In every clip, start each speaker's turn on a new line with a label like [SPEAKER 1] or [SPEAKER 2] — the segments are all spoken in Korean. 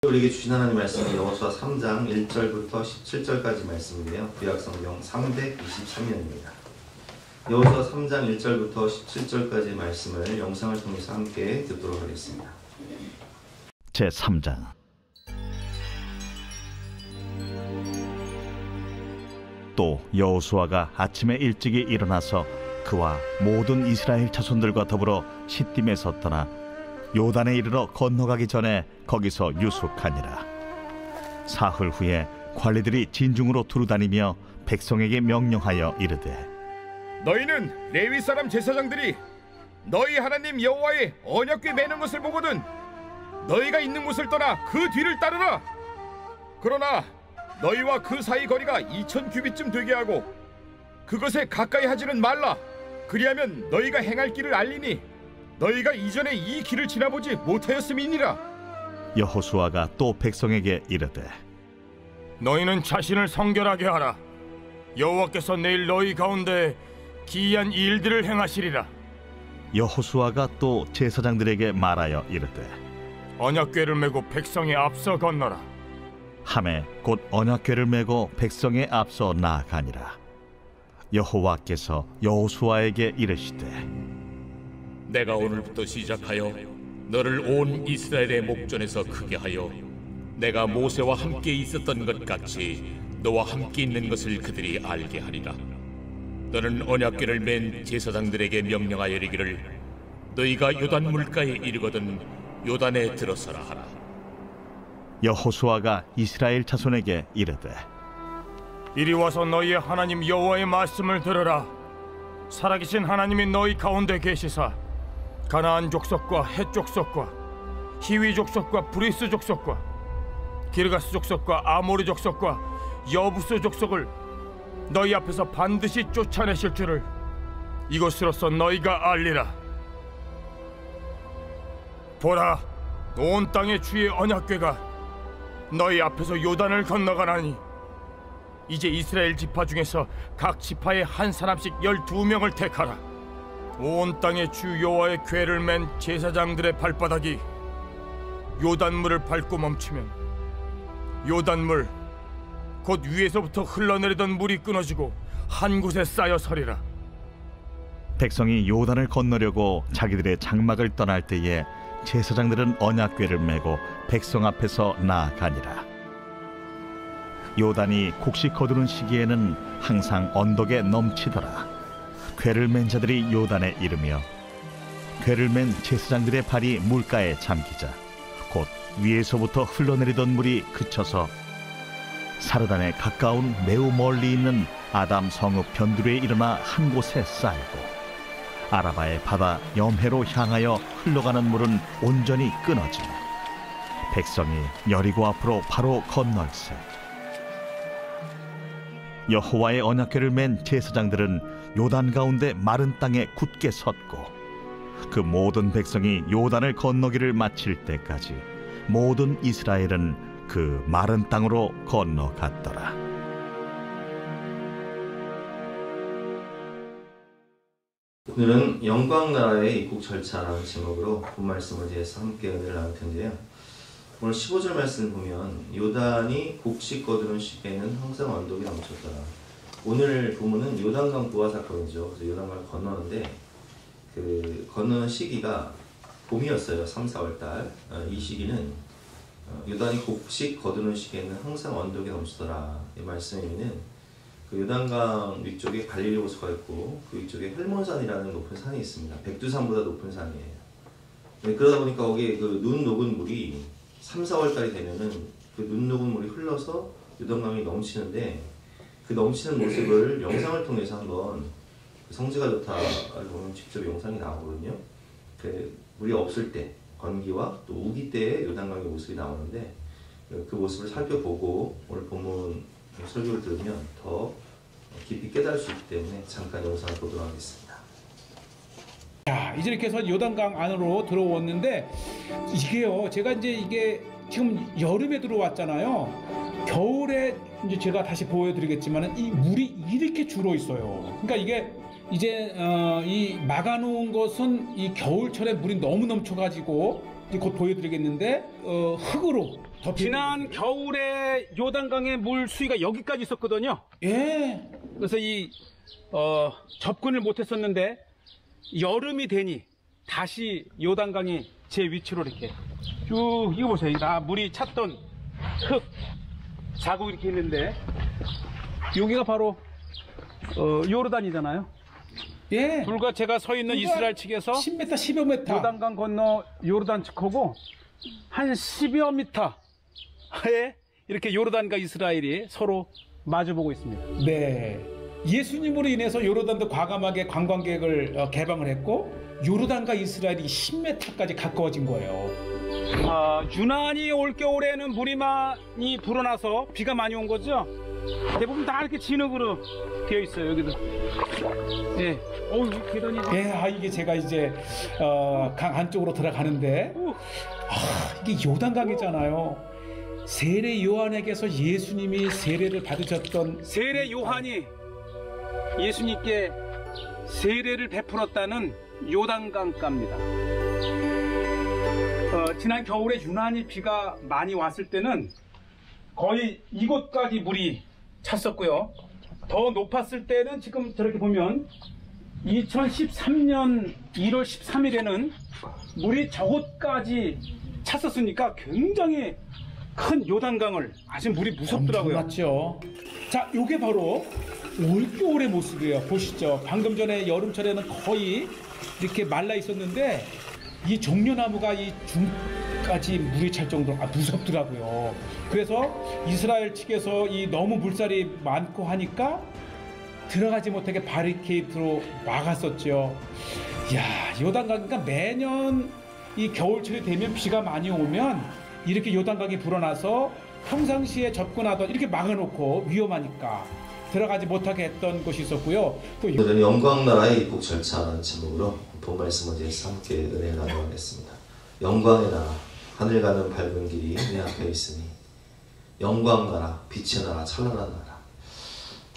[SPEAKER 1] 우리에게 주신 하나님 말씀은 여호수아 3장 1절부터 17절까지 말씀인데요. 구약성경 323면입니다. 여호수아 3장 1절부터 17절까지 말씀을 영상을 통해서 함께 듣도록 하겠습니다.
[SPEAKER 2] 제3장. 또 여호수아가 아침에 일찍이 일어나서 그와 모든 이스라엘 자손들과 더불어 시딤에서 떠나 요단에 이르러 건너가기 전에 거기서 유숙하니라. 사흘 후에 관리들이 진중으로 두루다니며 백성에게 명령하여 이르되,
[SPEAKER 3] 너희는 레위 사람 제사장들이 너희 하나님 여호와의 언약궤 매는 것을 보거든 너희가 있는 곳을 떠나 그 뒤를 따르라. 그러나 너희와 그 사이 거리가 2000규빗쯤 되게 하고 그것에 가까이 하지는 말라. 그리하면 너희가 행할 길을 알리니 너희가 이전에 이 길을 지나보지 못하였음이니라.
[SPEAKER 2] 여호수아가 또 백성에게 이르되,
[SPEAKER 3] 너희는 자신을 성결하게 하라. 여호와께서 내일 너희 가운데 기이한 일들을 행하시리라.
[SPEAKER 2] 여호수아가 또 제사장들에게 말하여 이르되,
[SPEAKER 3] 언약궤를 메고 백성의 앞서 건너라.
[SPEAKER 2] 하매 곧 언약궤를 메고 백성의 앞서 나아가니라. 여호와께서 여호수아에게 이르시되,
[SPEAKER 4] 내가 오늘부터 시작하여 너를 온 이스라엘의 목전에서 크게 하여 내가 모세와 함께 있었던 것 같이 너와 함께 있는 것을 그들이 알게 하리라. 너는 언약궤를 맨 제사장들에게 명령하여 이르기를 너희가 요단 물가에 이르거든 요단에 들어서라 하라.
[SPEAKER 2] 여호수아가 이스라엘 자손에게 이르되,
[SPEAKER 3] 이리 와서 너희의 하나님 여호와의 말씀을 들으라. 살아계신 하나님이 너희 가운데 계시사 가나안 족속과 헷 족속과 히위 족속과 브리스 족속과 기르가스 족속과 아모리 족속과 여부스 족속을 너희 앞에서 반드시 쫓아내실 줄을 이것으로서 너희가 알리라. 보라, 온 땅의 주의 언약궤가 너희 앞에서 요단을 건너가나니 이제 이스라엘 지파 중에서 각 지파에 한 사람씩 12명을 택하라. 온 땅의 주 여호와의 궤를 맨 제사장들의 발바닥이 요단물을 밟고 멈추면 요단물 곧 위에서부터 흘러내리던 물이 끊어지고 한 곳에 쌓여 서리라.
[SPEAKER 2] 백성이 요단을 건너려고 자기들의 장막을 떠날 때에 제사장들은 언약궤를 메고 백성 앞에서 나아가니라. 요단이 곡식 거두는 시기에는 항상 언덕에 넘치더라. 궤를 맨 자들이 요단에 이르며 궤를 맨 제사장들의 발이 물가에 잠기자 곧 위에서부터 흘러내리던 물이 그쳐서 사르단에 가까운 매우 멀리 있는 아담 성읍 변두리에 일어나 한 곳에 쌓이고 아라바의 바다 염해로 향하여 흘러가는 물은 온전히 끊어지며 백성이 여리고 앞으로 바로 건널세. 여호와의 언약궤를 맨 제사장들은 요단 가운데 마른 땅에 굳게 섰고 그 모든 백성이 요단을 건너기를 마칠 때까지 모든 이스라엘은 그 마른 땅으로 건너갔더라.
[SPEAKER 1] 오늘은 영광나라의 입국 절차라는 제목으로 본 말씀을 대해서 함께 은혜를 나눌 텐데요. 오늘 15절 말씀을 보면 요단이 곡식 거두는 시기에는 항상 언덕이 넘쳤더라. 오늘 본문은 요단강 부하 사건이죠. 그래서 요단강을 건너는데 그 건너는 시기가 봄이었어요. 3, 4월 달. 이 시기는 요단이 곡식 거두는 시기에는 항상 언덕이 넘치더라. 이 말씀에는 그 요단강 위쪽에 갈릴리 호수가 있고 그 위쪽에 헬몬산이라는 높은 산이 있습니다. 백두산보다 높은 산이에요. 그러다 보니까 거기에 그 눈 녹은 물이 3, 4월 달이 되면은 그 눈 녹은 물이 흘러서 요단강이 넘치는데 그 넘치는 모습을 영상을 통해서 한번 성지가 좋다를 보면 직접 영상이 나오거든요. 그 물이 없을 때 건기와 또 우기 때의 요단강의 모습이 나오는데 그 모습을 살펴보고 오늘 본문 설교를 들으면 더 깊이 깨달을 수 있기 때문에 잠깐 영상을 보도록 하겠습니다.
[SPEAKER 5] 자, 이제 이렇게 해서 요단강 안으로 들어왔는데 이게요, 제가 이게 지금 여름에 들어왔잖아요. 겨울에 이제 제가 다시 보여드리겠지만은 이 물이 이렇게 줄어 있어요. 그러니까 이게 이제 이 막아놓은 것은 이 겨울철에 물이 너무 넘쳐가지고 이제 곧 보여드리겠는데 흙으로 지난 겨울에 요단강의 물 수위가 여기까지 있었거든요.
[SPEAKER 6] 예.
[SPEAKER 5] 그래서 접근을 못했었는데 여름이 되니 다시 요단강이 제 위치로 이렇게 쭉 이거 보세요. 다 물이 찼던 흙 자국 이렇게 있는데 여기가 바로 요르단이잖아요.
[SPEAKER 6] 예.
[SPEAKER 5] 불과 제가 서 있는 이스라엘 측에서
[SPEAKER 6] 10m, 10여 미터.
[SPEAKER 5] 요단강 건너 요르단 측하고 한 10여 미터에 이렇게 요르단과 이스라엘이 서로 마주보고 있습니다.
[SPEAKER 6] 네. 예수님으로 인해서 요르단도 과감하게 관광객을 개방을 했고 요르단과 이스라엘이 10m까지 가까워진 거예요.
[SPEAKER 5] 유난히 올겨울에는 물이 많이 불어나서 비가 많이 온 거죠. 대부분 다 이렇게 진흙으로 되어 있어요. 여기도. 예. 계단이.
[SPEAKER 6] 예, 이게 제가 이제 강 안쪽으로 들어가는데 이게 요단강이잖아요. 세례 요한에게서 예수님이 세례를 받으셨던
[SPEAKER 5] 세례 요한이 예수님께 세례를 베풀었다는 요단강가입니다. 지난 겨울에 유난히 비가 많이 왔을 때는 거의 이곳까지 물이 찼었고요. 더 높았을 때는 지금 저렇게 보면 2013년 1월 13일에는 물이 저곳까지 찼었으니까 굉장히 큰 요단강을 아주 물이 무섭더라고요.
[SPEAKER 6] 맞죠. 자, 요게 바로 올겨울의 모습이에요. 보시죠. 방금 전에 여름철에는 거의 이렇게 말라 있었는데 이 종려나무가 이 중까지 물이 찰 정도로 무섭더라고요. 그래서 이스라엘 측에서 이 너무 물살이 많고 하니까 들어가지 못하게 바리케이트로 막았었죠. 이야, 요단강이니까 매년 이 겨울철이 되면 비가 많이 오면 이렇게 요단강이 불어나서 평상시에 접근하던 이렇게 막아놓고 위험하니까 들어가지 못하게 했던 곳이 있었고요. 또
[SPEAKER 1] 오늘은 영광나라의 입국 절차라는 제목으로 본 말씀을 위해서 함께 은혜를 나누겠습니다. 영광의 나라, 하늘 가는 밝은 길이 내 앞에 있으니 영광나라, 빛의 나라, 찬란한 나라.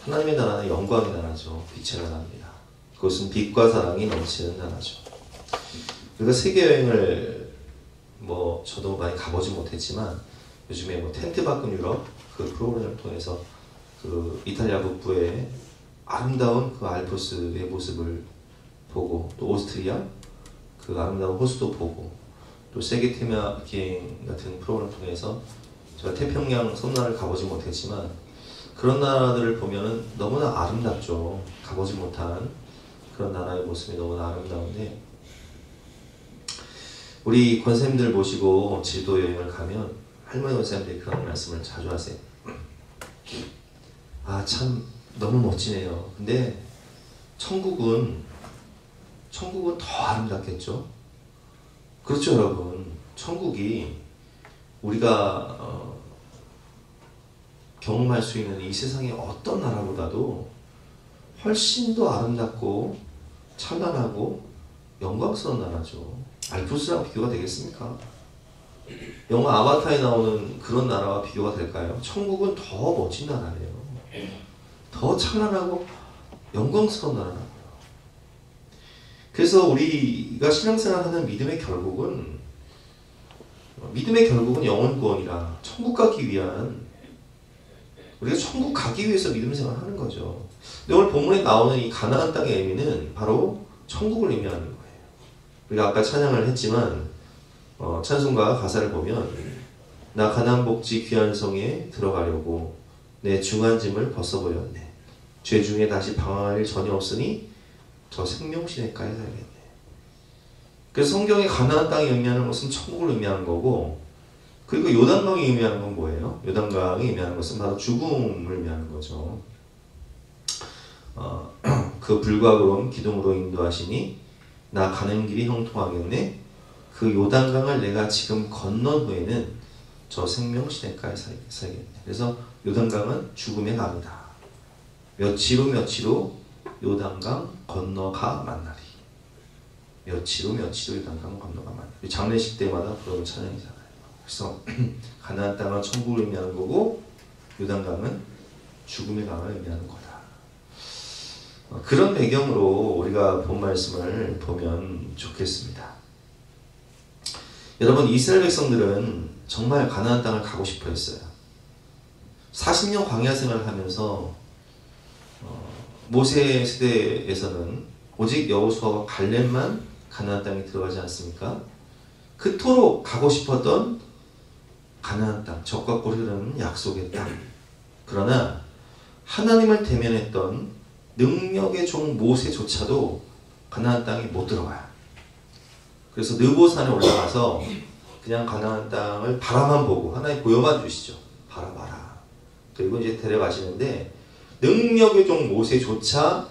[SPEAKER 1] 하나님의 나라는 영광의 나라죠. 빛의 나라입니다. 그것은 빛과 사랑이 넘치는 나라죠. 우리가 세계 여행을 저도 많이 가보지 못했지만 요즘에 텐트 밖은 유럽 그 프로그램을 통해서 그 이탈리아 북부의 아름다운 그 알프스의 모습을 보고 또 오스트리아 그 아름다운 호수도 보고 또 세계 테마 기행 같은 프로그램을 통해서 제가 태평양 섬나라를 가보지 못했지만 그런 나라들을 보면은 너무나 아름답죠. 가보지 못한 그런 나라의 모습이 너무나 아름다운데 우리 권사님들 모시고 지도 여행을 가면 할머니 권사님들이 그런 말씀을 자주 하세요. 참 너무 멋지네요. 근데 천국은 더 아름답겠죠? 그렇죠, 여러분. 천국이 우리가 경험할 수 있는 이 세상의 어떤 나라보다도 훨씬 더 아름답고 찬란하고 영광스러운 나라죠. 알프스랑 비교가 되겠습니까? 영화 아바타에 나오는 그런 나라와 비교가 될까요? 천국은 더 멋진 나라예요. 더 찬란하고 영광스러운 나라라고요. 그래서 우리가 신앙생활하는 믿음의 결국은 영혼구원이라 천국 가기 위한 우리가 천국 가기 위해서 믿음 생활하는 거죠. 근데 오늘 본문에 나오는 이 가나안 땅의 의미는 바로 천국을 의미하는 거예요. 우리가 아까 찬양을 했지만 찬송가 가사를 보면 나 가나안 복지 귀한 성에 들어가려고 내 중한 짐을 벗어버렸네. 죄 중에 다시 방황할 일 전혀 없으니 저 생명시내가에 살겠네. 그래서 성경에 가나안 땅이 의미하는 것은 천국을 의미하는 거고 그리고 요단강이 의미하는 건 뭐예요? 요단강이 의미하는 것은 바로 죽음을 의미하는 거죠. 그 불과 구름 기둥으로 인도하시니 나 가는 길이 형통하겠네. 그 요단강을 내가 지금 건넌 후에는 저 생명시내가에 살겠네. 그래서 요단강은 죽음의 강이다. 며칠 후 요단강 건너가 만나리. 며칠 후 요단강 건너가 만나리. 장례식 때마다 부르는 찬양이잖아요. 그래서 가나안 땅은 천국을 의미하는 거고 요단강은 죽음의 강을 의미하는 거다. 그런 배경으로 우리가 본 말씀을 보면 좋겠습니다. 여러분, 이스라엘 백성들은 정말 가나안 땅을 가고 싶어 했어요. 40년 광야 생활을 하면서 모세 시대에서는 오직 여호수아와 갈렙만 가나안 땅에 들어가지 않습니까? 그토록 가고 싶었던 가나안 땅, 적과 꿀이 흐르는 약속의 땅. 그러나 하나님을 대면했던 능력의 종 모세조차도 가나안 땅에 못 들어가요. 그래서 느보산에 올라가서 그냥 가나안 땅을 바라만 보고 하나님 보여만 주시죠. 바라봐라. 그리고 이제 데려가시는데 능력의 종 모세조차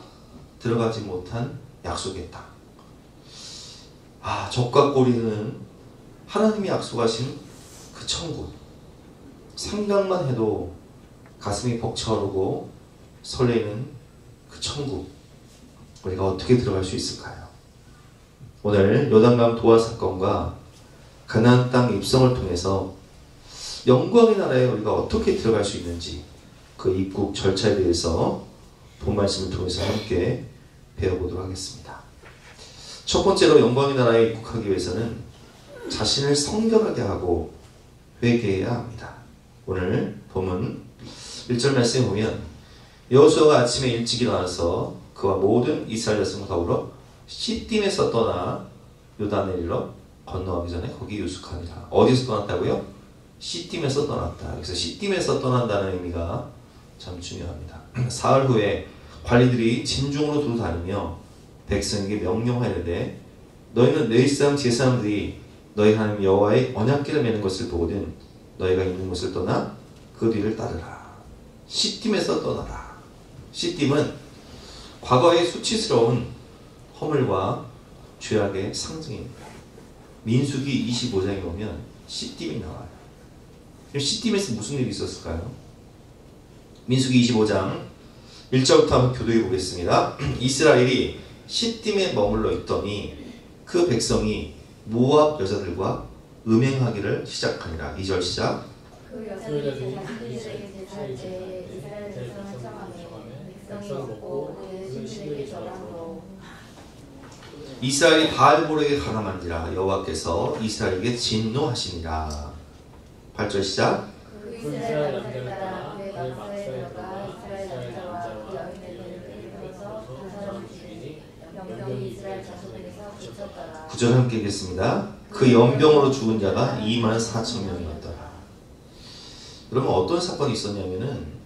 [SPEAKER 1] 들어가지 못한 약속의 땅. 적과 꿀이는 하나님이 약속하신 그 천국. 상상만 해도 가슴이 벅차오르고 설레는 그 천국. 우리가 어떻게 들어갈 수 있을까요? 오늘 요단강 도하 사건과 가나안 땅 입성을 통해서 영광의 나라에 우리가 어떻게 들어갈 수 있는지 그 입국 절차에 대해서 본 말씀을 통해서 함께 배워보도록 하겠습니다. 첫 번째로 영광의 나라에 입국하기 위해서는 자신을 성결하게 하고 회개해야 합니다. 오늘 본문 1절 말씀에 보면 여호수아가 아침에 일찍 일어나서 그와 모든 이스라엘 백성과 더불어 시딤에서 떠나 요단을 일러 건너가기 전에 거기 유숙하니라. 어디서 떠났다고요? 시딤에서 떠났다. 그래서 시딤에서 떠난다는 의미가 참 중요합니다. 사흘 후에 관리들이 진중으로 두루 다니며 백성에게 명령하려되 너희는 내 일상 제 사람들이 너희 하나님 여호와의 언약궤를 매는 것을 보거든 너희가 있는 곳을 떠나 그 뒤를 따르라. 시딤에서 떠나라. 시딤은 과거의 수치스러운 허물과 죄악의 상징입니다. 민수기 25장에 보면 시딤이 나와요. 시딤에서 무슨 일이 있었을까요? 민수기 25장 1절부터 한번 교도해 보겠습니다. 이스라엘이 시딤에 머물러 있더니 그 백성이 모압 여자들과 음행하기를 시작하니라. 2절 시작.
[SPEAKER 7] 그 여자들이 자기들에게 제사할 때 이스라엘 백성을 청하며 백성이 먹고 그의 신들에게 절하므로
[SPEAKER 1] 이스라엘이 바알볼에게 가담한지라 여호와께서 이스라엘에게 진노하시니라. 8절 시작.
[SPEAKER 7] 그 이스라엘 남자를 따라 그의 막사에 들어가 이스라엘 남자와 그 여인들을 끌어서 그 사람을 죽이니 연병이 이스라엘 자손에게서 그쳤더라.
[SPEAKER 1] 9절 함께 읽겠습니다. 그 연병으로 죽은 자가 24,000명이었더라. 그러면 어떤 사건이 있었냐면은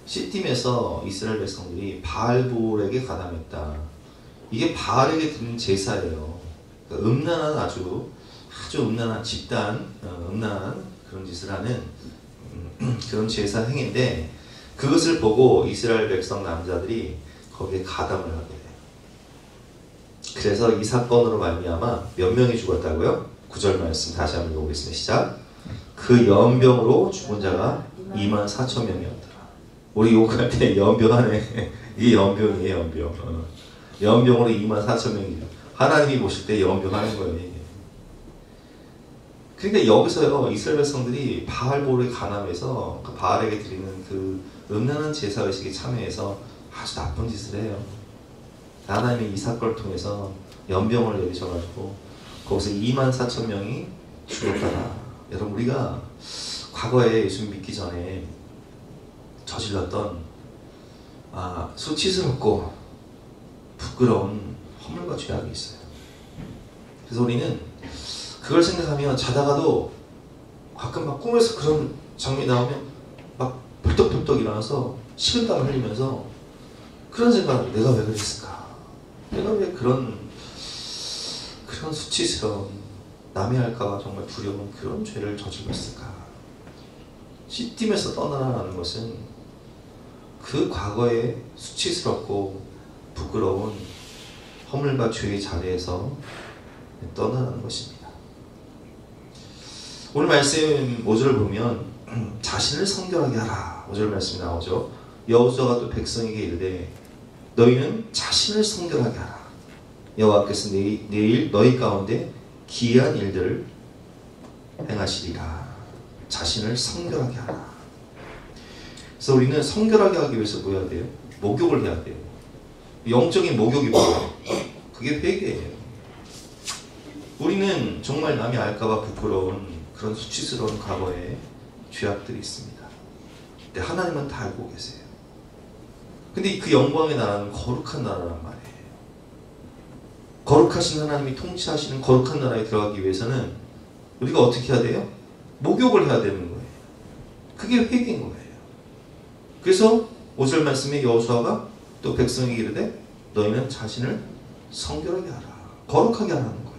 [SPEAKER 1] 시딤에서 이스라엘 백성들이 바알볼에게 가담했다. 이게 바알에게 드리는 제사예요. 그러니까 음란한 아주 음란한 집단, 음란한 그런 짓을 하는 그런 제사 행위인데 그것을 보고 이스라엘 백성 남자들이 거기에 가담을 하게 돼요. 그래서 이 사건으로 말미암아 몇 명이 죽었다고요? 9절 말씀 다시 한번 읽어보겠습니다. 시작. 그 연병으로 죽은 자가 24,000명이었더라. 우리 욕할 때 연병하네. 이게 연병이에요, 연병. 연병으로 24,000명이에요. 하나님이 보실 때 연병하는 거예요. 이게. 그러니까 여기서요, 이스라엘 백성들이 바알볼에 가담해서 그 바알에게 드리는 그 음란한 제사의식에 참여해서 아주 나쁜 짓을 해요. 하나님이 이 사건을 통해서 연병을 내리셔가지고 거기서 24,000명이 죽었다라. 여러분, 우리가 과거에 예수 믿기 전에 저질렀던 수치스럽고 부끄러운 허물과 죄악이 있어요. 그래서 우리는 그걸 생각하면 자다가도 가끔 막 꿈에서 그런 장면이 나오면 막 벌떡벌떡 일어나서 식은땀을 흘리면서 그런 생각을, 내가 왜 그랬을까? 내가 왜 그런 수치스러운, 남이 할까봐 정말 두려운 그런 죄를 저질렀을까? 시딤에서 떠나라는 것은 그 과거의 수치스럽고 부끄러운 허물과 죄의 자리에서 떠나라는 것입니다. 오늘 말씀 5절을 보면 자신을 성결하게 하라. 5절 말씀이 나오죠. 여호수아가 또 백성에게 이르되 너희는 자신을 성결하게 하라. 여호와께서 내일 너희 가운데 기이한 일들을 행하시리라. 자신을 성결하게 하라. 그래서 우리는 성결하게 하기 위해서 뭐 해야 돼요? 목욕을 해야 돼요. 영적인 목욕이 뭐예요? 그게 회개예요. 우리는 정말 남이 알까봐 부끄러운 그런 수치스러운 과거의 죄악들이 있습니다. 근데 하나님은 다 알고 계세요. 근데 그 영광의 나라는 거룩한 나라란 말이에요. 거룩하신 하나님이 통치하시는 거룩한 나라에 들어가기 위해서는 우리가 어떻게 해야 돼요? 목욕을 해야 되는 거예요. 그게 회개인 거예요. 그래서 5절 말씀에 여호수아가 또 백성에게 이르되 너희는 자신을 성결하게 하라. 거룩하게 하라는 거예요.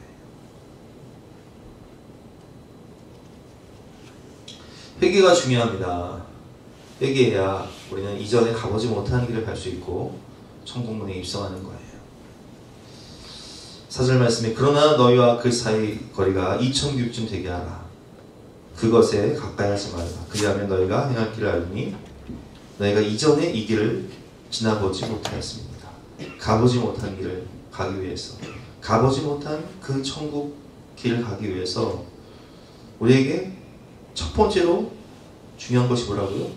[SPEAKER 1] 회개가 중요합니다. 회개해야 우리는 이전에 가보지 못한 길을 갈 수 있고 천국문에 입성하는 거예요. 4절 말씀에 그러나 너희와 그 사이 거리가 2000규쯤 되게 하라. 그것에 가까이 하지 말라. 그리하면 너희가 행할 길을 알니 너희가 이전에 이 길을 지나보지 못하였습니다. 가보지 못한 길을 가기 위해서, 가보지 못한 그 천국 길을 가기 위해서 우리에게 첫 번째로 중요한 것이 뭐라고요?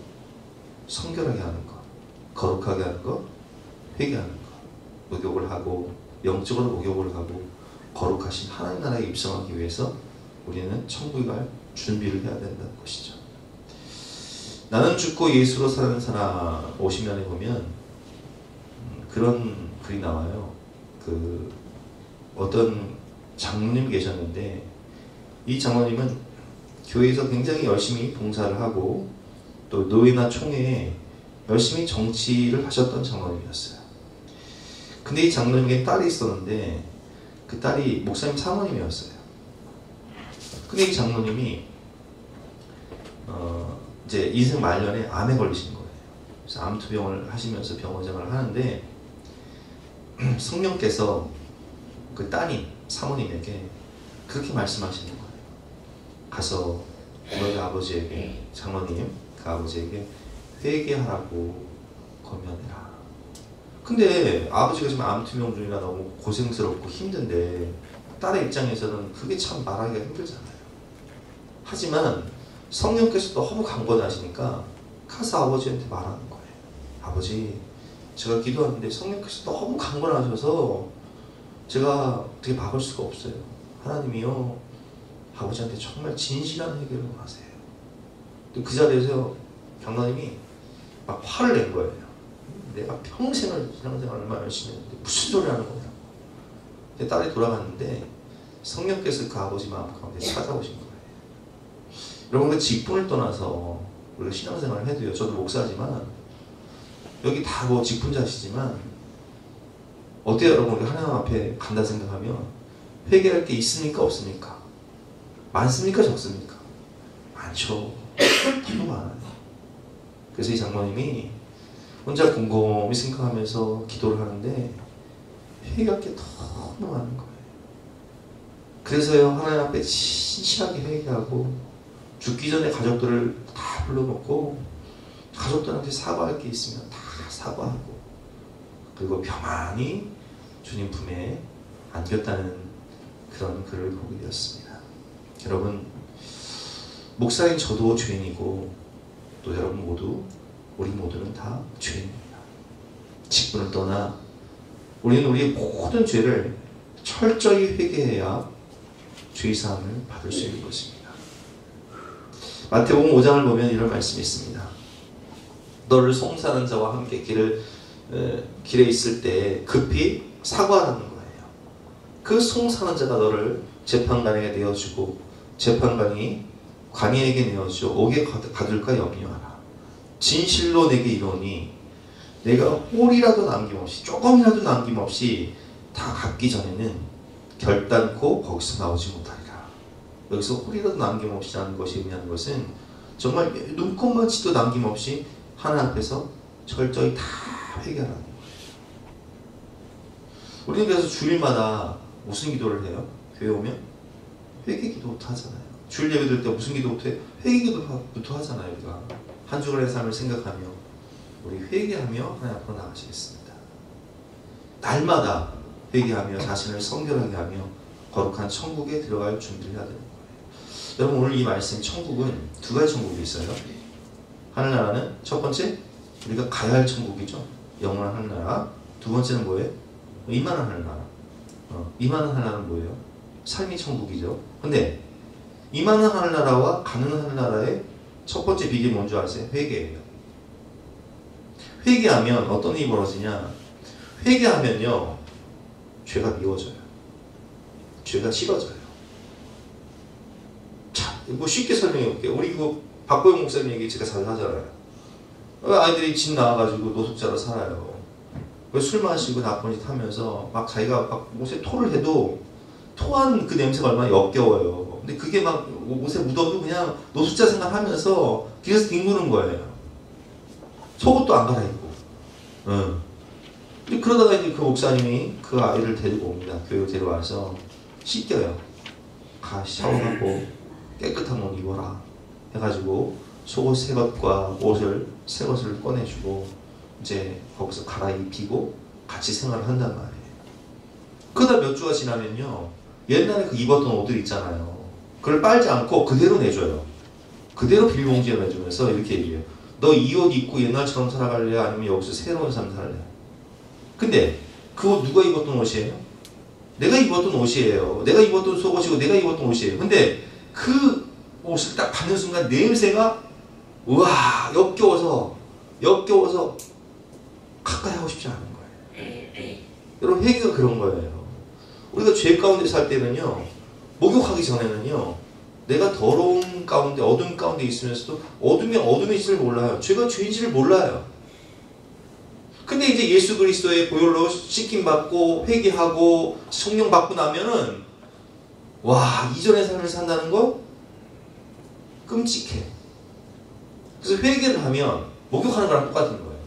[SPEAKER 1] 성결하게 하는 것, 거룩하게 하는 것, 회개하는 것, 목욕을 하고 영적으로 목욕을 하고 거룩하신 하나님 나라에 입성하기 위해서 우리는 천국에 갈 준비를 해야 된다는 것이죠. 나는 죽고 예수로 사는 사람 50년에 보면 그런 글이 나와요. 그 어떤 장로님이 계셨는데 이 장로님은 교회에서 굉장히 열심히 봉사를 하고 또 노예나 총회에 열심히 정치를 하셨던 장로님이었어요. 근데 이 장로님에게 딸이 있었는데 그 딸이 목사님 사모님이었어요. 근데 이 장로님이 이제 인생 말년에 암에 걸리신 거예요. 그래서 암 투병을 하시면서 병원 생활을 하는데 성령께서 그 따님 사모님에게 그렇게 말씀하시는 거예요. 가서 너희 아버지에게, 장로님 그 아버지에게 회개하라고 권면해라. 근데 아버지가 지금 암 투병 중이라 너무 고생스럽고 힘든데 딸의 입장에서는 그게 참 말하기가 힘들잖아요. 하지만 성령께서 너무 강권하시니까 가서 아버지한테 말하는 거예요. 아버지, 제가 기도하는데 성령께서 너무 강권하셔서 제가 어떻게 막을 수가 없어요. 하나님이요, 아버지한테 정말 진실한 회개를 하세요. 그 자리에서 장로님이 막 화를 낸 거예요. 내가 평생을 신앙생활 얼마나 열심히 했는데 무슨 소리 하는 거냐. 근데 딸이 돌아갔는데 성령께서 그 아버지 마음 가운데 찾아오신 거예요. 여러분, 그 직분을 떠나서 우리가 신앙생활을 해도요, 저도 목사지만 여기 다 뭐 직분자시지만 어때요 여러분? 우리 하나님 앞에 간다 생각하면 회개할 게 있습니까 없습니까? 많습니까 적습니까? 많죠. 너무 많아요. 그래서 이 장로님이 혼자 곰곰이 생각하면서 기도를 하는데 회개할 게 너무 많은 거예요. 그래서요, 하나님 앞에 진실하게 회개하고 죽기 전에 가족들을 다 불러놓고 가족들한테 사과할 게 있으면 다 사과하고 그리고 평안히 주님 품에 안겼다는 그런 글을 보게 되었습니다. 여러분, 목사인 저도 죄인이고 또 여러분 모두, 우리 모두는 다 죄인입니다. 직분을 떠나 우리는 우리의 모든 죄를 철저히 회개해야 죄사함을 받을 수 있는 것입니다. 마태복음 5장을 보면 이런 말씀이 있습니다. 너를 송사하는 자와 함께 길에 있을 때 급히 사과하는 거예요. 그 송사하는 자가 너를 재판관에게 내어주고 재판관이 관이에게 내어주어 옥에 가둘까 염려하라. 진실로 내게 이르노니 내가 홀이라도 남김없이, 조금이라도 남김없이 다 갚기 전에는 결단코 거기서 나오지 못하리라. 여기서 홀이라도 남김없이 하는 것이 의미하는 것은 정말 눈꼽만치도 남김없이 하나님 앞에서 철저히 다 회개하라는 거예요. 우리는 그래서 주일마다 무슨 기도를 해요? 교회 오면 회개 기도부터 하잖아요. 주일 예배 드릴 때 무슨 기도부터 해요? 회개 기도부터 하잖아요. 우리가 한 주간의 삶을 생각하며 우리 회개하며 하나님 앞으로 나가시겠습니다. 날마다 회개하며 자신을 성결하게 하며 거룩한 천국에 들어갈 준비를 해야 되는 거예요. 여러분, 오늘 이 말씀, 천국은 두 가지 천국이 있어요. 하늘나라는 첫 번째 우리가 가야 할 천국이죠. 영원한 하늘나라. 두 번째는 뭐예요? 임하는 하늘나라. 임하는 하늘나라는 뭐예요? 삶의 천국이죠. 근데 임하는 하늘나라와 가는 하늘나라의 첫 번째 비결이 뭔지 아세요? 회개예요. 회개하면 어떤 일이 벌어지냐? 회개하면요, 죄가 미워져요. 죄가 싫어져요. 자, 뭐 쉽게 설명해 볼게요. 우리 그 박보영 목사님 얘기 제가 자주 하잖아요. 아이들이 집 나와가지고 노숙자로 살아요. 술 마시고 나쁜 짓 하면서 막 자기가 막 옷에 토를 해도 토한 그 냄새가 얼마나 역겨워요. 근데 그게 막 옷에 묻어도 그냥 노숙자 생각하면서 길에서 뒹구는 거예요. 속옷도 안 갈아입고. 근데 그러다가 이제 그 목사님이 그 아이를 데리고 옵니다. 교육 데려와서 씻겨요. 가 샤워하고 깨끗한 옷 입어라 해가지고 속옷 새 것과 옷을 새 것을 꺼내주고 이제 거기서 갈아입히고 같이 생활을 한단 말이에요. 그러다 몇 주가 지나면요, 옛날에 그 입었던 옷들 있잖아요. 그걸 빨지 않고 그대로 내줘요. 그대로 비닐봉지에 내주면서 이렇게 얘기해요. 너 이 옷 입고 옛날처럼 살아갈래? 아니면 여기서 새로운 삶 살래? 근데 그 옷 누가 입었던 옷이에요? 내가 입었던 옷이에요. 내가 입었던 속옷이고 내가 입었던 옷이에요. 근데 그 옷을 딱 받는 순간 냄새가 우와 역겨워서 가까이 하고 싶지 않은 거예요. 여러분, 회개가 그런 거예요. 우리가 죄 가운데 살 때는요, 목욕하기 전에는요, 내가 더러운 가운데, 어둠 가운데 있으면서도 어둠의 짓을 몰라요. 죄가 죄인지를 몰라요. 근데 이제 예수 그리스도의 보혈로 씻김 받고 회개하고 성령 받고 나면은 와, 이전의 삶을 산다는 거 끔찍해. 그래서 회개를 하면 목욕하는 거랑 똑같은 거예요.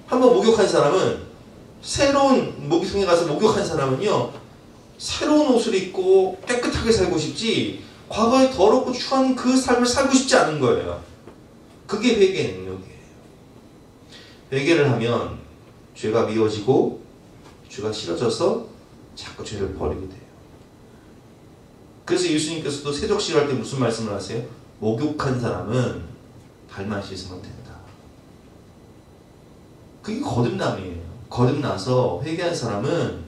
[SPEAKER 1] 한번 목욕한 사람은 새로운 목욕탕에 가서 목욕한 사람은요, 새로운 옷을 입고 깨끗하게 살고 싶지 과거에 더럽고 추한 그 삶을 살고 싶지 않은 거예요. 그게 회개의 능력이에요. 회개를 하면 죄가 미워지고 죄가 싫어져서 자꾸 죄를 버리게 돼요. 그래서 예수님께서도 세족식 할 때 무슨 말씀을 하세요? 목욕한 사람은 발만 씻으면 된다. 그게 거듭남이에요. 거듭나서 회개한 사람은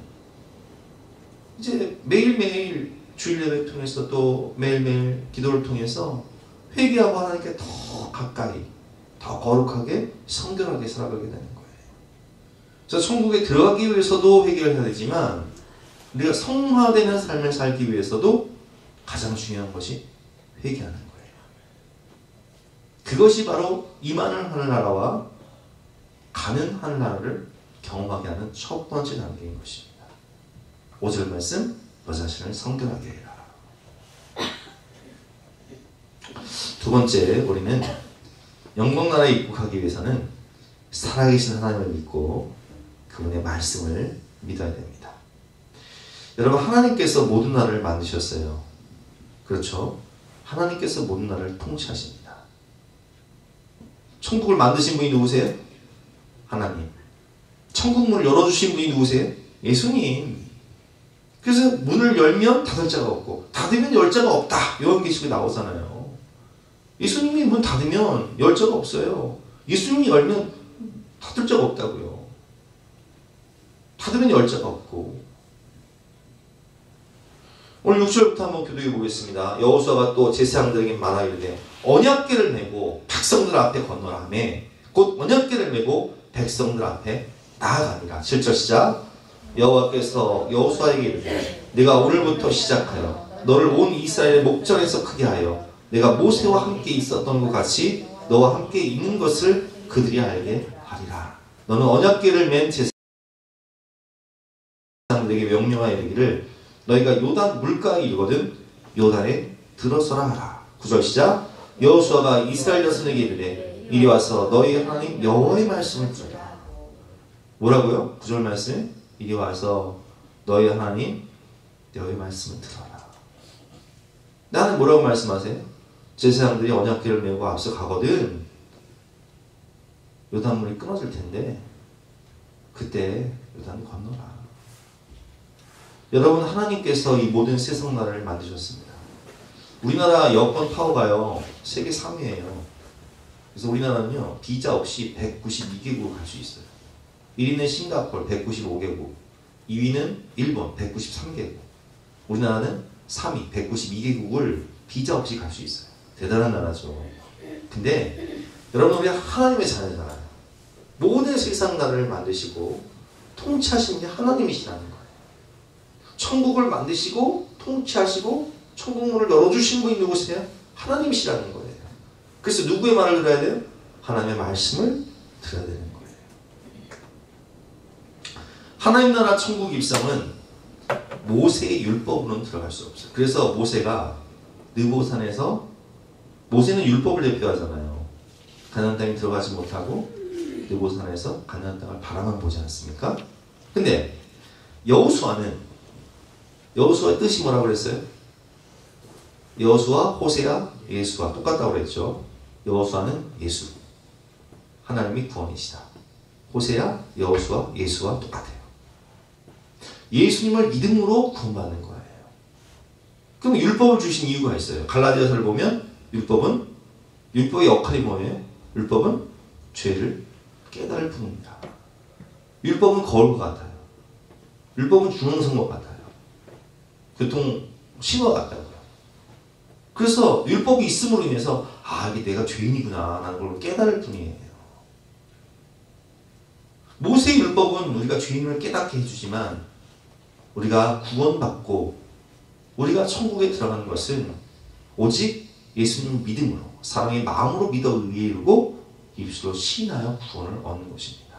[SPEAKER 1] 이제 매일매일 주일 예배를 통해서 또 매일매일 기도를 통해서 회개하고 하나님께 더 가까이, 더 거룩하게, 성결하게 살아가게 되는 거예요. 그래서 천국에 들어가기 위해서도 회개를 해야 되지만 우리가 성화되는 삶을 살기 위해서도 가장 중요한 것이 회개하는 거예요. 그것이 바로 임하는 하늘나라와 가는 하늘나라를 경험하게 하는 첫 번째 단계인 것입니다. 5절 말씀, 너 자신을 성결하게 해라. 두 번째, 우리는 영광나라에 입국하기 위해서는 살아계신 하나님을 믿고 그분의 말씀을 믿어야 됩니다. 여러분, 하나님께서 모든 나라를 만드셨어요. 그렇죠? 하나님께서 모든 나라를 통치하십니다. 천국을 만드신 분이 누구세요? 하나님. 천국 문을 열어주신 분이 누구세요? 예수님. 그래서 문을 열면 닫을 자가 없고 닫으면 열 자가 없다. 요한계시록에 나오잖아요. 예수님이 문 닫으면 열 자가 없어요. 예수님이 열면 닫을 자가 없다고요. 닫으면 열 자가 없고. 오늘 6절부터 한번 교도해 보겠습니다. 여호수아가 또 제사장들에게 말하 이르되 언약궤를 메고 백성들 앞에 건너라 하며 곧 언약궤를 메고 백성들 앞에 나아가니라. 7절 시작. 여호와께서 여호수아에게 이르되 내가 오늘부터 시작하여 너를 온 이스라엘의 목전에서 크게 하여 내가 모세와 함께 있었던 것 같이 너와 함께 있는 것을 그들이 알게 하리라. 너는 언약궤를 맨 제사장들에게 명령하여 이르기를 너희가 요단 물가에 이르거든 요단에 들어서라 하라. 9절 시작. 여호수아가 이스라엘 자손에게 이르되 이리 와서 너희 하나님 여호와의 말씀을 들으라. 뭐라고요? 9절 말씀. 이리 와서 너희 하나님 여호와의 말씀을 들어라. 나는 뭐라고 말씀하세요? 제사장들이 언약궤를 메고 앞서 가거든 요단물이 끊어질 텐데 그때 요단을 건너라. 여러분, 하나님께서 이 모든 세상 나라를 만드셨습니다. 우리나라 여권 파워가요 세계 3위예요. 그래서 우리나라는요 비자 없이 192개국을 갈 수 있어요. 1위는 싱가포르 195개국, 2위는 일본 193개국, 우리나라는 3위 192개국을 비자 없이 갈 수 있어요. 대단한 나라죠. 근데 여러분 우리 하나님의 자녀잖아요. 모든 세상 나라를 만드시고 통치하시는 게 하나님이시라는 거예요. 천국을 만드시고 통치하시고 천국문을 열어주신 분이 누구세요? 하나님이시라는 거예요. 그래서 누구의 말을 들어야 돼요? 하나님의 말씀을 들어야 되는 거예요. 하나님 나라 천국 입성은 모세의 율법으로는 들어갈 수 없어요. 그래서 모세가 느보산에서 모세는 율법을 대표하잖아요. 가나안 땅에 들어가지 못하고 느보산에서 가나안 땅을 바라만 보지 않습니까? 근데 여호수아의 뜻이 뭐라고 그랬어요? 여호수아, 호세아, 예수와 똑같다고 그랬죠. 여호수아는 예수, 하나님이 구원이시다. 호세아, 여호수아, 예수와 똑같아요. 예수님을 믿음으로 구원받는 거예요. 그럼 율법을 주신 이유가 있어요. 갈라디아서를 보면 율법의 역할이 뭐예요? 율법은 죄를 깨달을 뿐입니다. 율법은 거울과 같아요. 율법은 중앙선과 같아요. 교통 신호 같다고요. 그래서 율법이 있음으로 인해서 이게 내가 죄인이구나 라는 걸 깨달을 뿐이에요. 모세의 율법은 우리가 죄인을 깨닫게 해주지만 우리가 구원받고 우리가 천국에 들어가는 것은 오직 예수님 믿음으로 사랑의 마음으로 믿어 의에 이르고 입술로 시인하여 구원을 얻는 것입니다.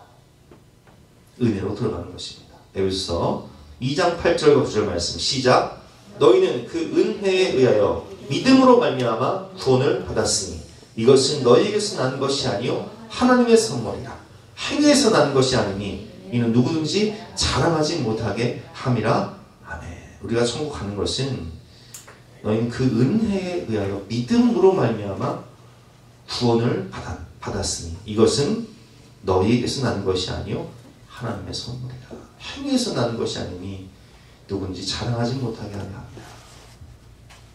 [SPEAKER 1] 은혜로 들어가는 것입니다. 에베소서 2장 8절과 9절 말씀 시작. 너희는 그 은혜에 의하여 믿음으로 말미암아 구원을 받았으니 이것은 너희에게서 난 것이 아니요 하나님의 선물이라. 행위에서 난 것이 아니니 이는 누구든지 자랑하지 못하게 함이라. 아멘. 우리가 천국 가는 것은 너희는 그 은혜에 의하여 믿음으로 말미암아 구원을 받았으니 이것은 너희에게서 난 것이 아니요 하나님의 선물이라. 행위에서 난 것이 아니니 누군지 자랑하지 못하게 하려 합니다.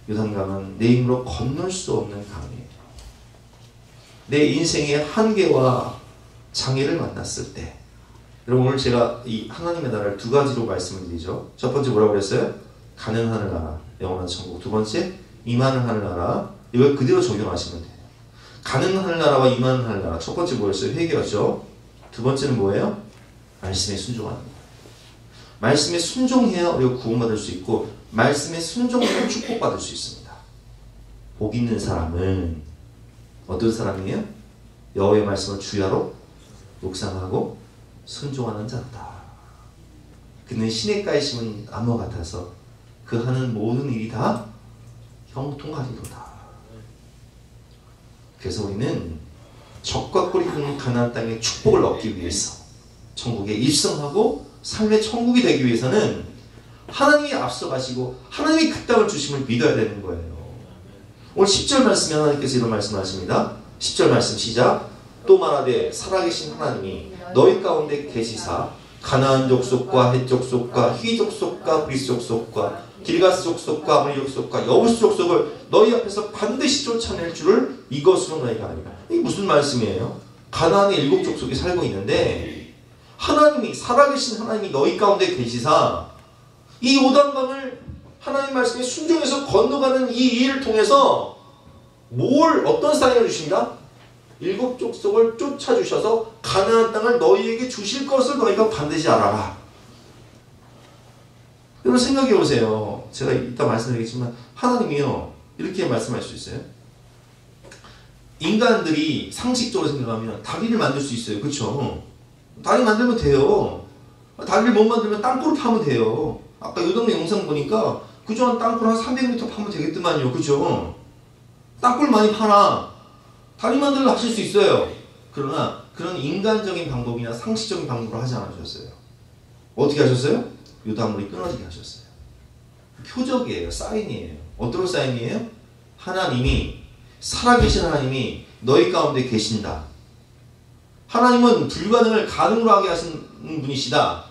[SPEAKER 1] 요단강은 내 힘으로 건널 수 없는 강이에요. 내 인생의 한계와 장애를 만났을 때 여러분 오늘 제가 이 하나님의 나라를 두 가지로 말씀을 드리죠. 첫 번째 뭐라고 그랬어요? 가는 하늘나라, 영원한 천국. 두 번째 임하는 하늘나라. 이걸 그대로 적용하시면 돼요. 가는 하늘나라와 임하는 하늘나라. 첫 번째 뭐였어요? 회개였죠. 두 번째는 뭐예요? 말씀에 순종하는 거예요. 말씀에 순종해야 우리가 구원받을 수 있고 말씀에 순종하면 축복받을 수 있습니다. 복 있는 사람은 어떤 사람이에요? 여호와의 말씀을 주야로 묵상하고 순종하는 자다. 그는 시냇가에 심은 나무 같아서 그 하는 모든 일이 다 형통하리로다. 그래서 우리는 적과 꿀이 흐르는 가나안 땅의 축복을 얻기 위해서 천국에 입성하고 삶의 천국이 되기 위해서는 하나님이 앞서가시고 하나님이 그 땅을 주심을 믿어야 되는 거예요. 오늘 10절 말씀에 하나님께서 이런 말씀을 하십니다. 10절 말씀 시작. 또 말하되 살아계신 하나님이 너희 가운데 계시사 가나안 족속과 헷 족속과 히 족속과 브리스 족속과 길가스 족속과 아모리 족속과 여부스 족속을 너희 앞에서 반드시 쫓아낼 줄을 이것으로 너희가 아니라. 이게 무슨 말씀이에요? 가나안의 7 족속이 살고 있는데 하나님이 살아계신 하나님이 너희 가운데 계시사 이 요단강을 하나님 말씀에 순종해서 건너가는 이 일을 통해서 어떤 사인을 주신다? 7 족속을 쫓아주셔서 가나안 땅을 너희에게 주실 것을 너희가 반드시 알아라. 여러분 생각해 보세요. 제가 이따 말씀드리겠지만 하나님이요 이렇게 말씀할 수 있어요. 인간들이 상식적으로 생각하면 다리를 만들 수 있어요. 그렇죠? 다리 만들면 돼요. 다리를 못 만들면 땅굴을 파면 돼요. 아까 요동네 영상 보니까 그저 땅굴 한 300m 파면 되겠더만요. 그죠? 땅굴 많이 파나 다리 만들러 하실 수 있어요. 그러나 그런 인간적인 방법이나 상식적인 방법으로 하지 않으셨어요. 어떻게 하셨어요? 요단물이 끊어지게 하셨어요. 표적이에요. 사인이에요. 어떤 사인이에요? 하나님이 살아계신 하나님이 너희 가운데 계신다. 하나님은 불가능을 가능으로 하게 하신 분이시다.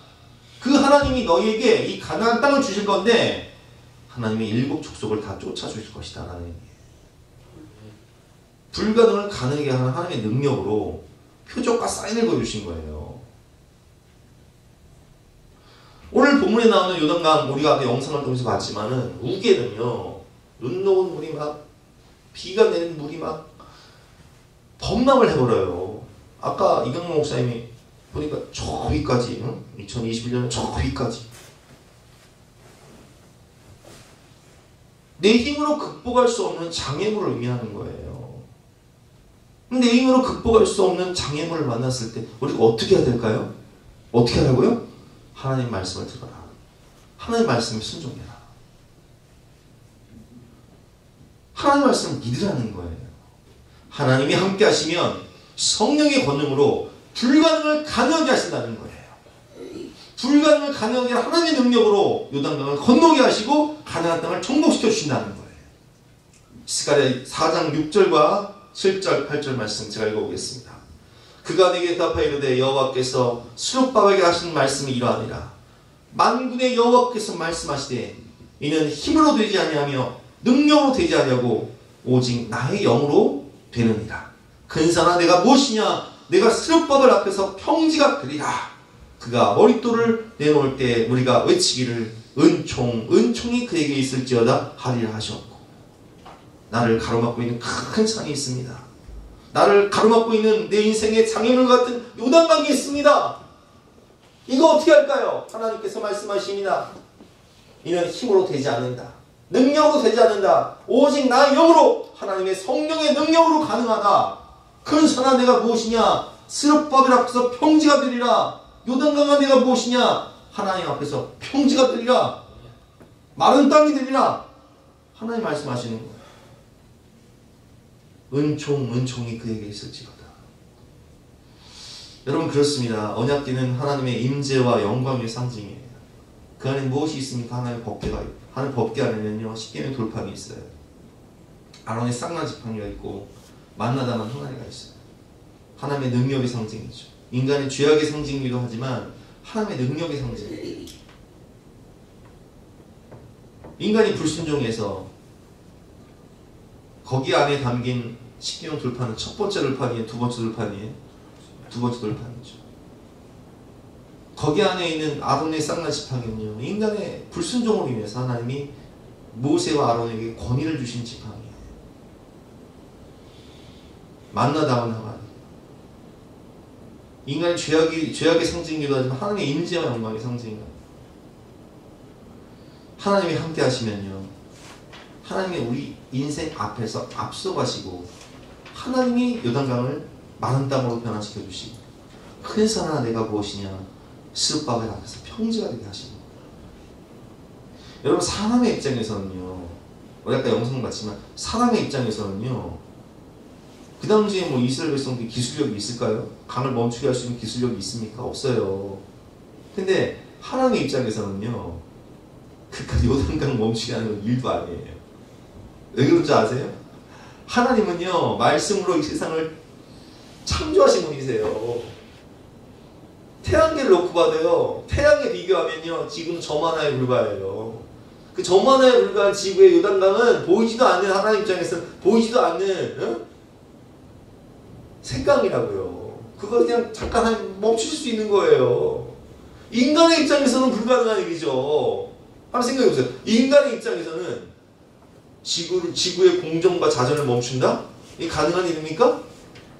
[SPEAKER 1] 그 하나님이 너희에게 이 가나안 땅을 주실 건데 하나님의 7 족속을 다 쫓아주실 것이다. 하나님이 불가능을 가능하게 하는 하나님의 능력으로 표적과 사인을 보여주신 거예요. 오늘 본문에 나오는 요단강 우리가 아까 영상을 통해서 봤지만은 우기에는요 눈 녹은 물이 막 비가 내리는 물이 막 범람을 해버려요. 아까 이강만 목사님이 보니까 저 위까지 2021년에 저 위까지 내 힘으로 극복할 수 없는 장애물을 의미하는 거예요. 내 힘으로 극복할 수 없는 장애물을 만났을 때 우리가 어떻게 해야 될까요? 어떻게 하라고요? 하나님 말씀을 들어라. 하나님 말씀에 순종해라. 하나님 말씀을 믿으라는 거예요. 하나님이 함께 하시면 성령의 권능으로 불가능을 가능하게 하신다는 거예요. 불가능을 가능하게 하나님의 능력으로 요단강을 건너게 하시고 가나안 땅을 정복시켜 주신다는 거예요. 스가랴 4장 6절과 7절 8절 말씀 제가 읽어보겠습니다. 그가 내게 대답하여 이르되 여호와께서 스룹바벨에게 하신 말씀이 이러하니라. 만군의 여호와께서 말씀하시되 이는 힘으로 되지 아니하며 능력으로 되지 아니하고 오직 나의 영으로 되느니라. 근사나 내가 무엇이냐? 내가 스룹바벨 앞에서 평지가 되리라. 그가 머릿돌을 내놓을 때 우리가 외치기를 은총이 그에게 있을지어다 하리라 하셨고, 나를 가로막고 있는 큰 산이 있습니다. 나를 가로막고 있는 내 인생의 장애물 같은 요단강이 있습니다. 이거 어떻게 할까요? 하나님께서 말씀하십니다. 이는 힘으로 되지 않는다. 능력으로 되지 않는다. 오직 나의 영으로, 하나님의 성령의 능력으로 가능하다. 근사나 내가 무엇이냐? 스룹바벨 앞에서 평지가 되리라. 요단강아 내가 무엇이냐? 하나님 앞에서 평지가 되리라. 마른 땅이 되리라. 하나님 말씀하시는 거예요. 은총이 그에게 있을지어다. 여러분 그렇습니다. 언약궤는 하나님의 임재와 영광의 상징이에요. 그 안에 무엇이 있습니까? 하나님의 법궤가 있고, 하나님 법궤 안에는요 십계명 돌판이 있어요. 아론의 쌍난 지팡이가 있고 만나다만 항아리가 있어요. 하나님의 능력의 상징이죠. 인간의 죄악의 상징이기도 하지만 하나님의 능력의 상징이에요. 인간이 불순종해서 거기 안에 담긴 십계명 돌판은 첫 번째 돌판이에요? 두 번째 돌판이에요? 두 번째 돌판이죠. 거기 안에 있는 아론의 쌍난 지팡이는요, 인간의 불순종을 위해서 하나님이 모세와 아론에게 권위를 주신 지팡이에요. 만나다운 항아리. 인간의 죄악의 상징이기도 하지만 하나님의 임재와 영광의 상징이에요. 하나님이 함께 하시면요, 하나님이 우리 인생 앞에서 앞서가시고 하나님이 요단강을 마른 땅으로 변화시켜 주시고, 그래서 하나 내가 무엇이냐? 스룹바벨 앞에서 평지가 되게 하시는 거예요. 여러분 사람의 입장에서는요, 우리 아까 영상 봤지만 사람의 입장에서는요, 그 당시에 뭐 이스라엘 백성들이 기술력이 있을까요? 강을 멈추게 할 수 있는 기술력이 있습니까? 없어요. 근데 하나님의 입장에서는요, 그까지 요단강 멈추게 하는 건 일도 아니에요. 왜 그런지 아세요? 하나님은요 말씀으로 이 세상을 창조하신 분이세요. 태양계를 놓고 봐도요, 태양에 비교하면요 지금 점 하나에 불과해요. 그 점 하나에 불과한 지구의 요단강은 보이지도 않는, 하나님 입장에서는 보이지도 않는 색강이라고요. 그거 그냥 잠깐 멈추실 수 있는 거예요. 인간의 입장에서는 불가능한 일이죠. 한번 생각해보세요. 인간의 입장에서는 지구의 공정과 자전을 멈춘다? 이게 가능한 일입니까?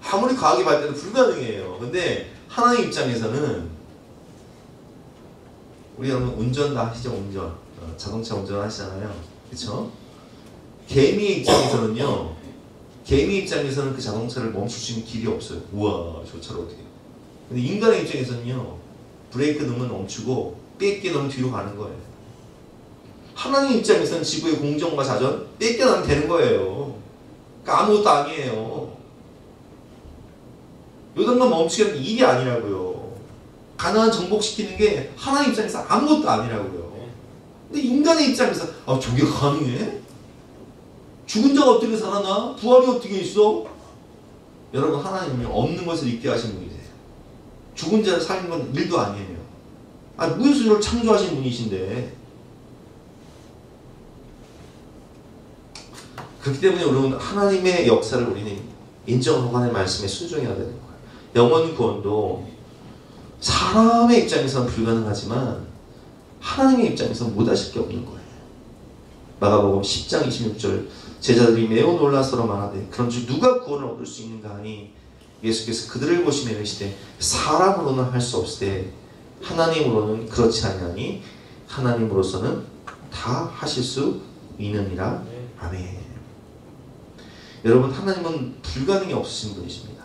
[SPEAKER 1] 아무리 과학이 발달해도 불가능해요. 근데 하나님 입장에서는, 우리 여러분 운전도 하시죠? 운전. 자동차 운전 하시잖아요. 그쵸? 개미의 입장에서는요, 개미 입장에서는 그 자동차를 멈출 수 있는 길이 없어요. 우와, 저 차를 어떻게. 근데 인간의 입장에서는요, 브레이크 넣으면 멈추고 뺏게 넣으면 뒤로 가는 거예요. 하나님 입장에서는 지구의 공정과 자전 뺏겨나면 되는 거예요. 그러니까 아무것도 아니에요. 요단강 멈추게 하는 일이 아니라고요. 가나안 정복시키는 게 하나님 입장에서 아무것도 아니라고요. 근데 인간의 입장에서 저게 가능해? 죽은 자가 어떻게 살아나? 부활이 어떻게 있어? 여러분 하나님은 없는 것을 있게 하신 분이세요. 죽은 자를 살리는 건 일도 아니에요. 무슨 일을 창조하신 분이신데. 그렇기 때문에 여러분 하나님의 역사를 우리는 인정하고 하나님의 말씀에 순종해야 되는 거예요. 영원 구원도 사람의 입장에서는 불가능하지만 하나님의 입장에서는 못하실 게 없는 거예요. 마가복음 10장 26절 제자들이 매우 놀라 서로 말하되 그런즉 누가 구원을 얻을 수 있는가 하니 예수께서 그들을 보시며 이르시되 사람으로는 할 수 없으되 하나님으로는 그렇지 아니하니 하나님으로서는 다 하실 수 있느니라. 아멘. 여러분, 하나님은 불가능이 없으신 분이십니다.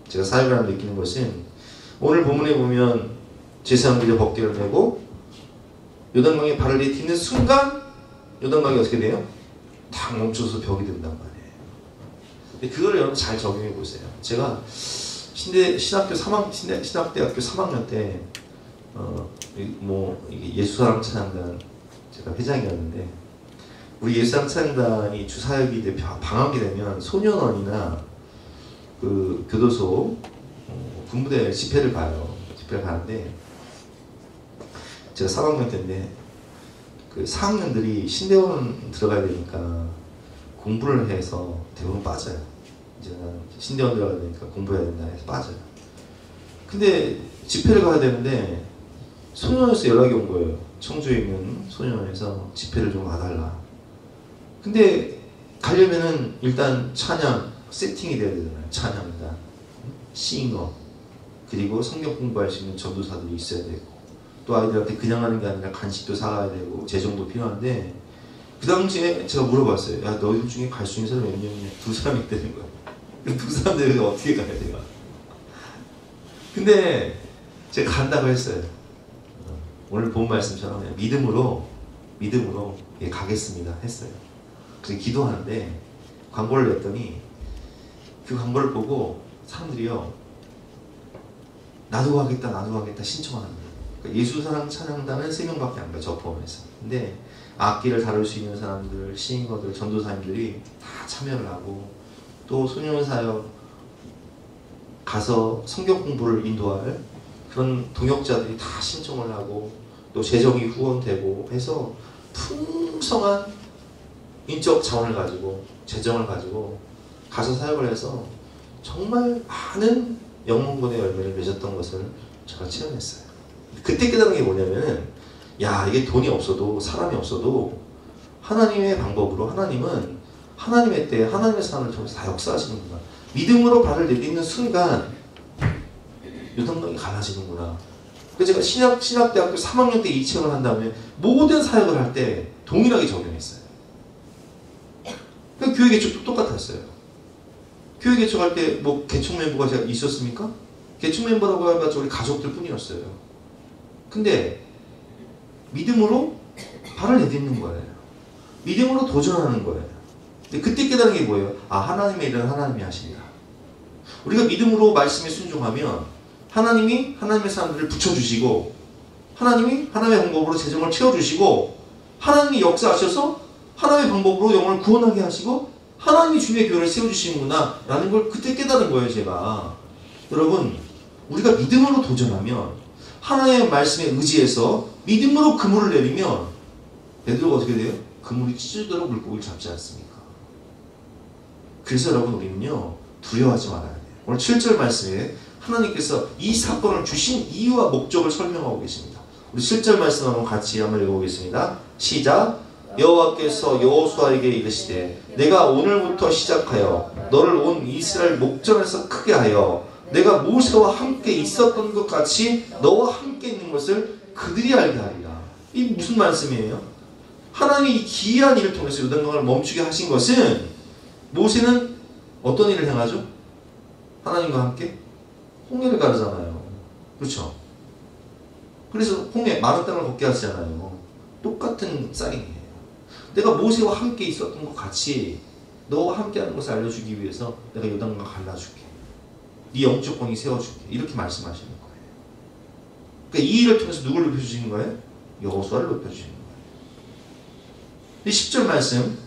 [SPEAKER 1] 제가 사역을 하며 느끼는 것은 오늘 본문에 보면 제사장들이 법궤를 메고 요단강에 발을 내딛는 순간 요단강이 어떻게 돼요? 탁 멈춰서 벽이 된단 말이에요. 근데 그걸 여러분 잘 적용해 보세요. 제가 신학대학교 3학년 때 이게 예수사랑 찬양단 제가 회장이었는데 우리 예수사랑 찬양단이 주사역이 이제 방학이 되면 소년원이나 그 교도소 군부대 집회를 가요. 집회를 가는데 제가 3학년 때인데 그 4학년들이 신대원 들어가야 되니까 공부를 해서 대부분 빠져요. 이제 난 신대원 들어가야 되니까 공부해야 된다 해서 빠져요. 근데 집회를 가야 되는데 소년원에서 연락이 온 거예요. 청주에 있는 소년원에서 집회를 좀 와달라. 근데 가려면은 일단 찬양 세팅이 돼야 되잖아요. 찬양 일단 싱어 그리고 성경 공부할 수 있는 전도사들이 있어야 되고 또 아이들한테 그냥 하는 게 아니라 간식도 사가야 되고 재정도 필요한데 그 당시에 제가 물어봤어요. 야, 너희들 중에 갈 수 있는 사람이 몇 명이냐? 2사람이 있다는 거야. 두 사람들 어떻게 가야 돼요? 근데 제가 간다고 했어요. 오늘 본 말씀처럼 믿음으로 예, 가겠습니다 했어요. 그래서 기도하는데 광고를 냈더니 그 광고를 보고 사람들이요 나도 가겠다 신청하는 거예요. 그러니까 예수사랑 찬양단은 3명밖에 안 가요. 저 포함해서. 근데 악기를 다룰 수 있는 사람들, 싱어들, 전도사님들이 다 참여를 하고 또 소년사역 가서 성경 공부를 인도할 그런 동역자들이 다 신청을 하고 또 재정이 후원되고 해서 풍성한 인적 자원을 가지고 재정을 가지고 가서 사역을 해서 정말 많은 영문권의 열매를 맺었던 것을 제가 체험했어요. 그때 깨달은 게 뭐냐면은 야 이게 돈이 없어도 사람이 없어도 하나님의 방법으로 하나님은 하나님의 때 하나님의 사람을 통해서 다 역사하시는구나. 믿음으로 발을 내딛는 순간 요단강이 갈라지는구나. 그래서 제가 신학대학교 3학년 때 이 책을 한 다음에 모든 사역을 할 때 동일하게 적용했어요. 그 교회 개척도 똑같았어요. 교회 개척할 때 뭐 개척 멤버가 제가 있었습니까? 개척 멤버라고 해봤자 우리 가족들 뿐이었어요. 근데 믿음으로 발을 내딛는 거예요. 믿음으로 도전하는 거예요. 근데 그때 깨달은 게 뭐예요? 아, 하나님의 일은 하나님이 하신다. 우리가 믿음으로 말씀에 순종하면 하나님이 하나님의 사람들을 붙여주시고 하나님이 하나님의 방법으로 재정을 채워주시고 하나님이 역사하셔서 하나님의 방법으로 영혼을 구원하게 하시고 하나님이 주님의 교회를 세워주시는구나 라는 걸 그때 깨달은 거예요. 제가. 여러분, 우리가 믿음으로 도전하면 하나님의 말씀에 의지해서 믿음으로 그물을 내리면 베드로가 어떻게 돼요? 그물이 찢어지도록 물고기를 잡지 않습니까? 그래서 여러분 우리는요 두려워하지 말아야 돼요. 오늘 7절 말씀에 하나님께서 이 사건을 주신 이유와 목적을 설명하고 계십니다. 우리 7절 말씀 한번 같이 한번 읽어보겠습니다. 시작. 여호와께서 여호수아에게 이르시되 내가 오늘부터 시작하여 너를 온 이스라엘 목전에서 크게 하여 내가 모세와 함께 있었던 것 같이 너와 함께 있는 것을 그들이 알게 하리라. 이 무슨 말씀이에요? 하나님이 이 기이한 일을 통해서 요단강을 멈추게 하신 것은 모세는 어떤 일을 행하죠? 하나님과 함께 홍해를 가르잖아요. 그렇죠? 그래서 홍해 마른 땅을 걷게 하시잖아요. 똑같은 사인이에요. 내가 모세와 함께 있었던 것 같이 너와 함께하는 것을 알려주기 위해서 내가 요단강을 갈라줄게. 네 영적 권위 세워줄게. 이렇게 말씀하시는 거예요. 그러니까 이 일을 통해서 누굴 높여주시는 거예요? 여호수아를 높여주시는 거예요. 이 10절 말씀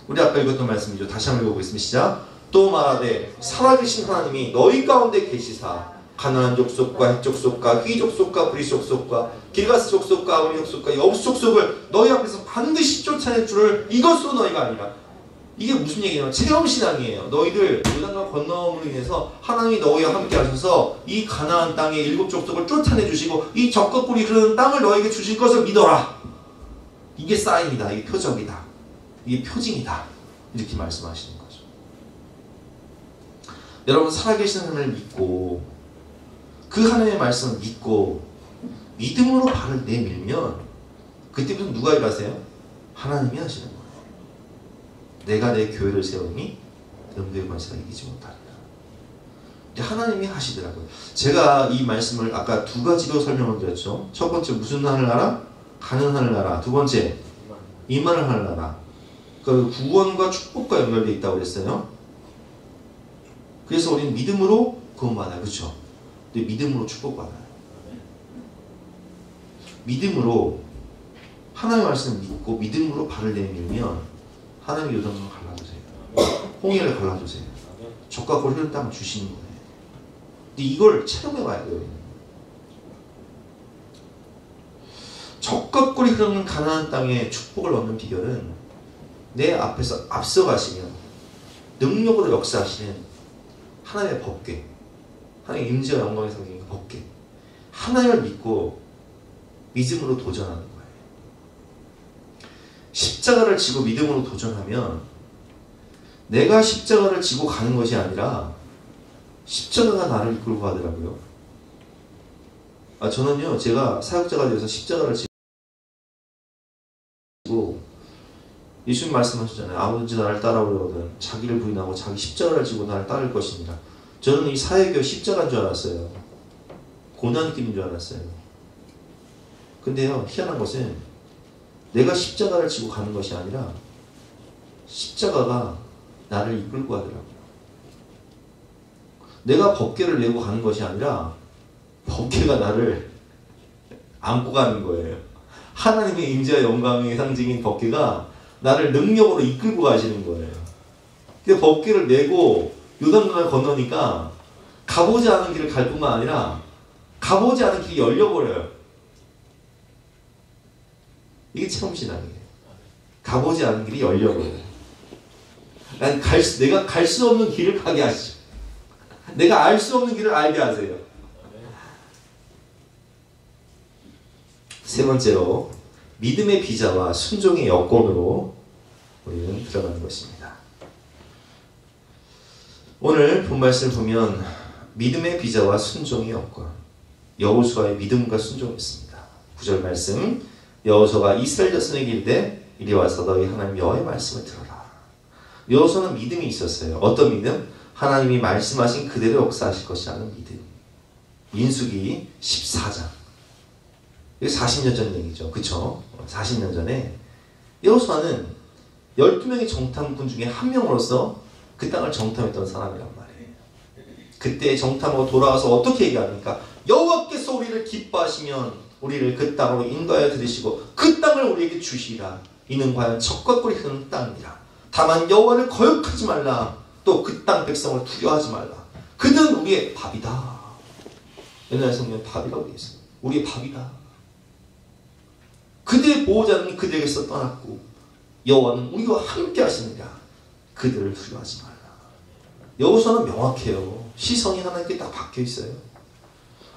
[SPEAKER 1] 우리 아까 읽었던 말씀이죠. 다시 한번 읽어보겠습니다. 시작. 또 말하되 살아계신 하나님이 너희 가운데 계시사 가나안 족속과 헷 족속과 휘 족속과 브리 족속과 길가스 족속과 아모리 족속과 여부스 족속을 너희 앞에서 반드시 쫓아낼 줄을 이것으로 너희가 아니라. 이게 무슨 얘기냐면 체험신앙이에요. 너희들 요단강 건너옴으로 인해서 하나님이 너희와 함께 하셔서 이 가나안 땅의 7 족속을 쫓아내주시고 이 적과 꿀이 흐르는 땅을 너희에게 주실 것을 믿어라. 이게 사인이다. 이게 표적이다. 이게 표징이다. 이렇게 말씀하시는 거죠. 여러분 살아계신 하나님을 믿고 그 하나님의 말씀을 믿고 믿음으로 발을 내밀면 그때부터 누가 일하세요? 하나님이 하시는 거예요. 내가 내 교회를 세우니 음부의 권세가 이기지 못하리라. 하나님이 하시더라고요. 제가 이 말씀을 아까 두 가지로 설명을 드렸죠. 첫 번째 무슨 하늘나라? 가는 하늘나라. 두 번째 임하는 하늘나라. 그 구원과 축복과 연결되어 있다고 그랬어요. 그래서 우리는 믿음으로 구원받아요. 그렇죠? 근데 믿음으로 축복받아요. 믿음으로 하나님의 말씀을 믿고 믿음으로 발을 내밀면 하나님의 요단강을 갈라주세요. 홍해를 갈라주세요. 적과 골 흐르는 땅을 주시는 거예요. 근데 이걸 체험해 봐야 돼요. 적과 꿀이 흐르는 가나안 땅에 축복을 얻는 비결은 내 앞에서 앞서가시면 능력으로 역사하시는 하나님의 법궤, 하나님의 임재와 영광의 상징인 그 법궤, 하나님을 믿고 믿음으로 도전하는 거예요. 십자가를 지고 믿음으로 도전하면 내가 십자가를 지고 가는 것이 아니라 십자가가 나를 이끌고 가더라고요. 저는요, 제가 사역자가 되어서 십자가를 지고 예수님 말씀하셨잖아요. 아무든지 나를 따라오려거든 자기를 부인하고 자기 십자가를 지고 나를 따를 것입니다. 저는 이 사회교 십자가인 줄 알았어요. 고난길인 줄 알았어요. 근데요, 희한한 것은 내가 십자가를 지고 가는 것이 아니라 십자가가 나를 이끌고 가더라고요. 내가 법궤를 메고 가는 것이 아니라 법궤가 나를 안고 가는 거예요. 하나님의 임재와 영광의 상징인 법궤가 나를 능력으로 이끌고 가시는 거예요. 근데 법궤를 메고 요단강을 건너니까 가보지 않은 길을 갈 뿐만 아니라 가보지 않은 길이 열려버려요. 이게 체험신앙이에요. 가보지 않은 길이 열려버려요. 내가 갈 수 없는 길을 가게 하시죠. 내가 알 수 없는 길을 알게 하세요. 세 번째로 믿음의 비자와 순종의 여건으로 우리는 들어가는 것입니다. 오늘 본 말씀을 보면 믿음의 비자와 순종의 여건, 여호수아의 믿음과 순종이었습니다. 9절 말씀, 여호수아가 이스라엘 자손에게 이르되 이리 와서 너희 하나님 여호와의 말씀을 들어라. 여호수아는 믿음이 있었어요. 어떤 믿음? 하나님이 말씀하신 그대로 역사하실 것이라는 믿음. 민수기 14장. 이게 40년 전 얘기죠. 그쵸? 40년 전에 여호수아는 12명의 정탐꾼 중에 한 명으로서 그 땅을 정탐했던 사람이란 말이에요. 그때 정탐하고 돌아와서 어떻게 얘기합니까? 여호와께서 우리를 기뻐하시면 우리를 그 땅으로 인도하여 들으시고 그 땅을 우리에게 주시리라. 이는 과연 적과 꿀이 흐르는 땅이라. 다만 여호와를 거역하지 말라. 또 그 땅 백성을 두려워하지 말라. 그는 우리의 밥이다. 옛날 성경에 밥이라고 되어 있어요. 우리의 밥이다. 그들의 보호자는 그들에게서 떠났고 여호와는 우리와 함께 하시느냐. 그들을 두려워하지 말라. 여호수아는 명확해요. 시선이 하나님께 딱 박혀 있어요.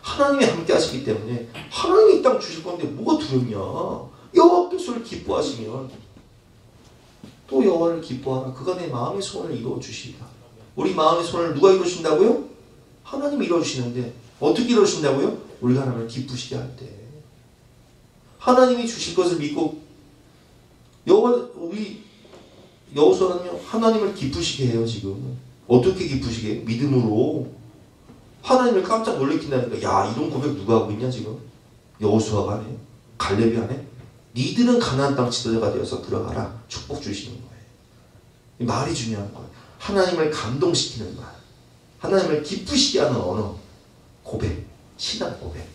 [SPEAKER 1] 하나님이 함께 하시기 때문에 하나님이 이 땅 주실 건데 뭐가 두렵냐. 여호와께서 기뻐하시면 또 여호와를 기뻐하라. 그가 내 마음의 소원을 이루어 주시리라. 우리 마음의 소원을 누가 이루어주신다고요? 하나님이 이루어주시는데 어떻게 이루어주신다고요? 우리가 하나님을 기쁘시게 할 때. 하나님이 주실 것을 믿고 우리 여호수아는요, 하나님을 기쁘시게 해요. 지금 어떻게 기쁘시게 해요? 믿음으로. 하나님을 깜짝 놀래킨다니까. 야, 이런 고백 누가 하고 있냐 지금? 여호수아가 하네? 갈렙이 하네? 니들은 가나안 땅 지도자가 되어서 들어가라. 축복 주시는 거예요. 이 말이 중요한 거예요. 하나님을 감동시키는 말, 하나님을 기쁘시게 하는 언어, 고백, 신앙 고백.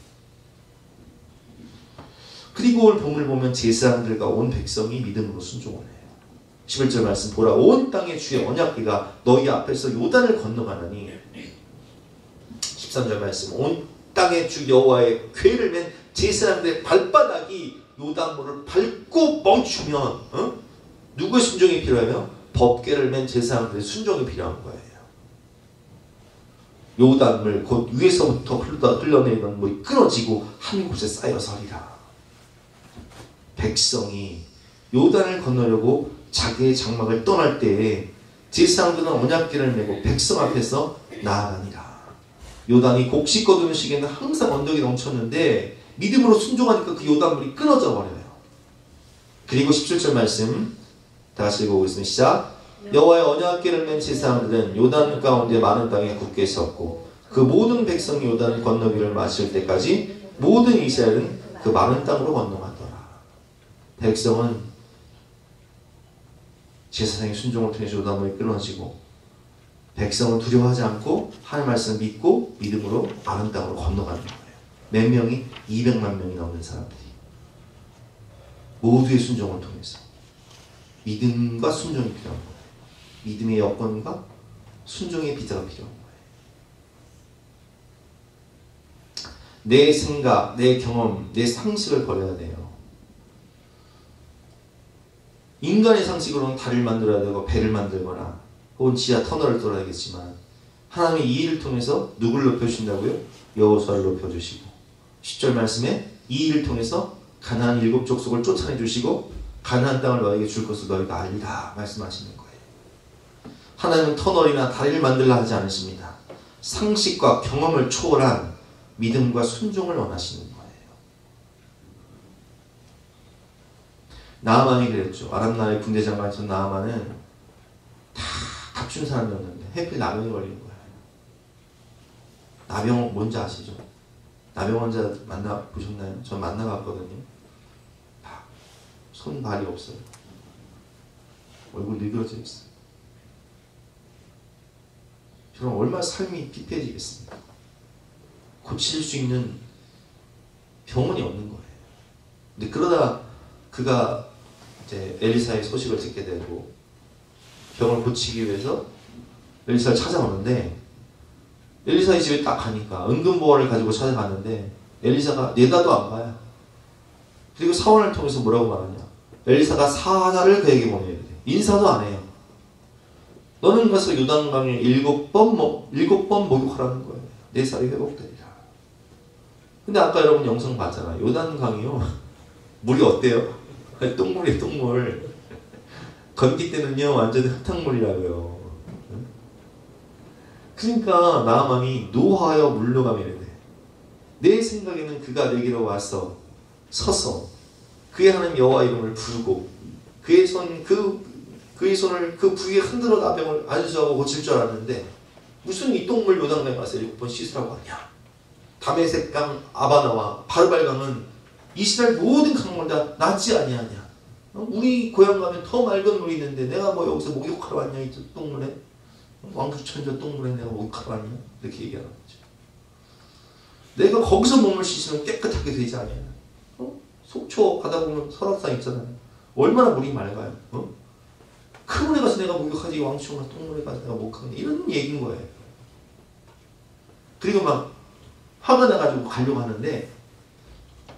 [SPEAKER 1] 그리고 오늘 본문을 보면 제사장들과 온 백성이 믿음으로 순종을 해요. 11절 말씀 보라. 온 땅의 주의 언약궤가 너희 앞에서 요단을 건너가느니. 13절 말씀, 온 땅의 주 여호와의 궤를 맨 제사장들의 발바닥이 요단물을 밟고 멈추면 누구의 순종이 필요해요? 법궤를 맨 제사장들의 순종이 필요한 거예요. 요단물 곧 위에서부터 흘러내리던 물이 끊어지고 한 곳에 쌓여 서리라. 백성이 요단을 건너려고 자기의 장막을 떠날 때에 제사장들은 언약궤를 메고 백성 앞에서 나아가니라. 요단이 곡식 거두는 시기에는 항상 언덕이 넘쳤는데 믿음으로 순종하니까 그 요단물이 끊어져 버려요. 그리고 17절 말씀 다시 읽어보겠습니다. 시작. 여호와의 언약궤를 맨 제사장들은 요단 가운데 많은 땅에 굳게 섰고 그 모든 백성이 요단을 건너기를 마칠 때까지 모든 이스라엘은 그 많은 땅으로 건너갔더라. 백성은 제사장의 순종을 통해서 요단물이 끊어지고 백성은 두려워하지 않고 하나님 말씀을 믿고 믿음으로 많은 땅으로 건너가는 거예요. 몇 명이? 200만 명이 넘는 사람들이 모두의 순종을 통해서 믿음과 순종이 필요한 거예요. 믿음의 여건과 순종의 비자가 필요한 거예요. 내 생각, 내 경험, 내 상식을 버려야 돼요. 인간의 상식으로는 달을 만들어야 되고 배를 만들거나 혹은 지하 터널을 뚫어야겠지만 하나님이 이 일을 통해서 누굴 높여주신다고요? 여호수아를 높여주시고 10절 말씀에 이 일을 통해서 가나안 7족속을 쫓아내주시고 가나안 땅을 너에게 줄 것을 너희가 알리라 말씀하시는 거예요. 하나님은 터널이나 다리를 만들라 하지 않으십니다. 상식과 경험을 초월한 믿음과 순종을 원하시는 거예요. 나아만이 그랬죠. 아람 나라의 군대 장관이었던 나아만은 다 갖춘 사람이었는데 해필 나병이 걸린 거예요. 나병 뭔지 아시죠? 나병 환자 만나보셨나요? 전 만나봤거든요. 손 발이 없어요. 얼굴 느그러져 있어요. 저는 얼마나 삶이 피폐해지겠습니까? 고칠 수 있는 병원이 없는 거예요. 근데 그러다 그가 이제 엘리사의 소식을 듣게 되고 병을 고치기 위해서 엘리사를 찾아오는데 엘리사의 집에 딱 가니까 은근보화를 가지고 찾아갔는데 엘리사가 내다도 안 봐요. 그리고 사원을 통해서 뭐라고 말하냐? 엘리사가 사자를 그에게 보내야 돼. 인사도 안 해요. 너는 가서 요단강에 7번 목욕하라는 거예요. 내 살이 회복되리라. 근데 아까 여러분 영상 봤잖아요. 요단강이요. 물이 어때요? 똥물이에요, 똥물. 건기 때는요, 완전히 흙탕물이라고요. 그러니까 나아만이 노하여 물러가며 이래. 내 생각에는 그가 내게로 와서 서서 그의 하나님 여호와 이름을 부르고 그의 손을 그 부위에 흔들어 나병을 안수하고 고칠 줄 알았는데 무슨 이 똥물 요단강에 가서 7번 씻으라고 하냐. 다메섹강, 아바나와 바르발강은 이스라엘 모든 강물보다 낫지 아니하냐. 우리 고향 가면 더 맑은 물이 있는데 내가 뭐 여기서 목욕하러 왔냐 이 똥물에. 왕수천저 똥물에 내가 목욕하러 왔냐. 이렇게 얘기하는 거죠. 내가 거기서 몸을 씻으면 깨끗하게 되지 않냐. 속초 가다 보면 설악산 있잖아요. 얼마나 물이 맑아요. 큰 물에 가서 내가 목욕하지 왕수천가 똥물에 가서 내가 목욕하냐. 이런 얘기인 거예요. 그리고 막 화가 나가지고 가려고 하는데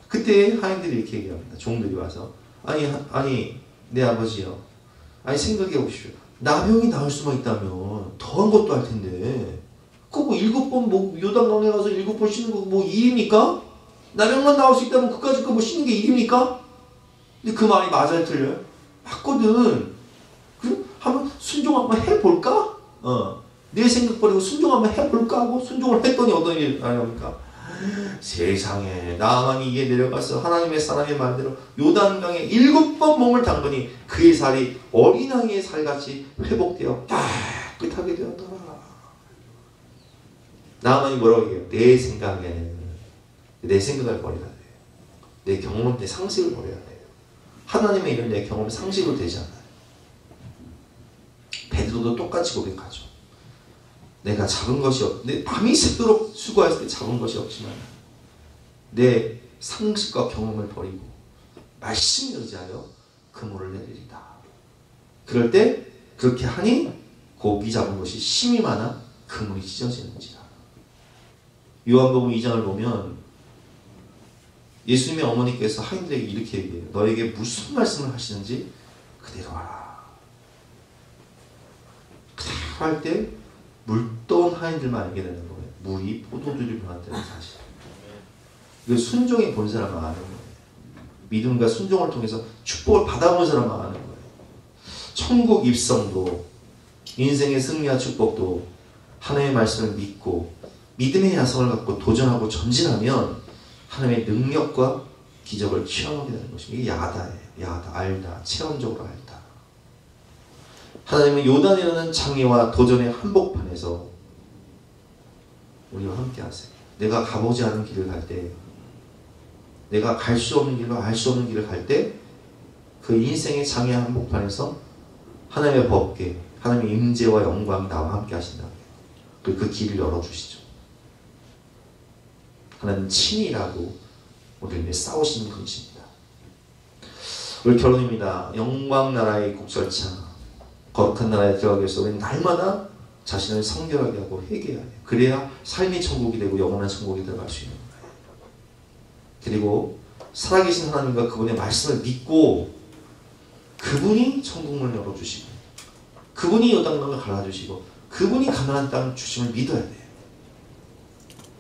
[SPEAKER 1] 그때 하인들이 이렇게 얘기합니다. 종들이 와서 아니 내 아버지요. 아니 생각해 보십시오. 나병이 나을 수만 있다면 더한 것도 할 텐데 그거 뭐 7번 뭐 요단강에 가서 7번 씻는 거 뭐 일입니까? 나병만 나올 수 있다면 그까짓 거 뭐 씻는 게 일입니까? 근데 그 말이 맞아요, 틀려요? 맞거든. 그럼 한번 순종 한번 해볼까? 내 생각 버리고 순종 한번 해볼까 하고 순종을 했더니 어떤 일이 나옵니까? 세상에 나아만이 이에 내려가서 하나님의 사람의 말대로 요단강에 7번 몸을 담그니 그의 살이 어린아이의 살같이 회복되어 깨끗하게 되었더라. 나아만이 뭐라고 얘기해요? 내 생각에는 내 생각을 버려야 돼요. 내 경험, 내 상식을 버려야 돼요. 하나님의 일은 내 경험, 상식으로 되지 않아요. 베드로도 똑같이 고백하죠. 내가 잡은 것이 내 밤이 새도록 수고했을 때 잡은 것이 없지만 내 상식과 경험을 버리고 말씀에 의지하여 그물을 내리리다. 그럴 때 그렇게 하니 고기 잡은 것이 힘이 많아 그물이 찢어지는지라. 요한복음 2장을 보면 예수님의 어머니께서 하인들에게 이렇게 얘기해요. 너에게 무슨 말씀을 하시는지 그대로 하라. 그대로 할 때 물떠온 하인들만 알게 되는 거예요. 물이 포도주를 변한다는 사실. 그 순종이 본 사람만 아는 거예요. 믿음과 순종을 통해서 축복을 받아본 사람만 아는 거예요. 천국 입성도 인생의 승리와 축복도 하나님의 말씀을 믿고 믿음의 야성을 갖고 도전하고 전진하면 하나님의 능력과 기적을 체험하게 되는 것입니다. 이게 야다예요. 야다, 알다, 체험적으로 알다. 하나님은 요단이라는 장애와 도전의 한복판에서 우리와 함께 하세요. 내가 가보지 않은 길을 갈 때, 내가 갈 수 없는 길로 알 수 없는 길을 갈 때 그 인생의 장애 한복판에서 하나님의 법궤, 하나님의 임재와 영광이 나와 함께 하신다. 그리고 그 길을 열어주시죠. 하나님 친히 우리를 위해 싸우시는 분이십니다. 우리 결론입니다. 영광 나라의 국절차, 거룩한 나라에 들어가기 위해서 우리는 날마다 자신을 성결하게 하고 회개해야 돼요. 그래야 삶의 천국이 되고 영원한 천국에 들어갈 수 있는 거예요. 그리고 살아계신 하나님과 그분의 말씀을 믿고 그분이 천국문을 열어주시고 그분이 요단강을 갈라주시고 그분이 가나안 땅 주심을 믿어야 돼요.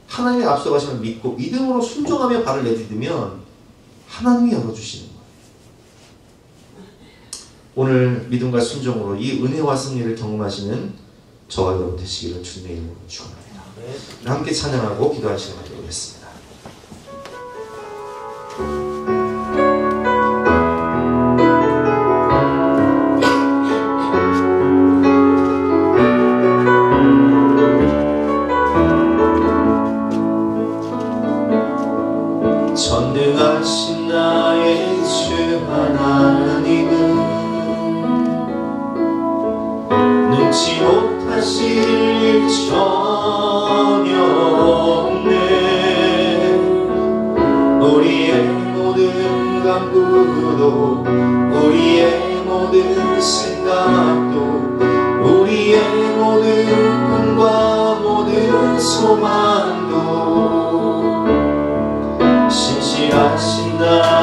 [SPEAKER 1] 하나님의 앞서가심을 믿고 믿음으로 순종하며 발을 내디디면 하나님이 열어주시는 거예요. 오늘 믿음과 순종으로 이 은혜와 승리를 경험하시는 저와 여러분 되시기를 주님의 이름으로 축원합니다. 함께 찬양하고 기도할 시간을 갖도록하겠습니다. 전능하신 나의 주 하나님은 눈치 못하실 일 전혀 없네. 우리의 모든 간구도 우리의 모든 생각도 우리의 모든 꿈과 모든 소망도 신실하신 나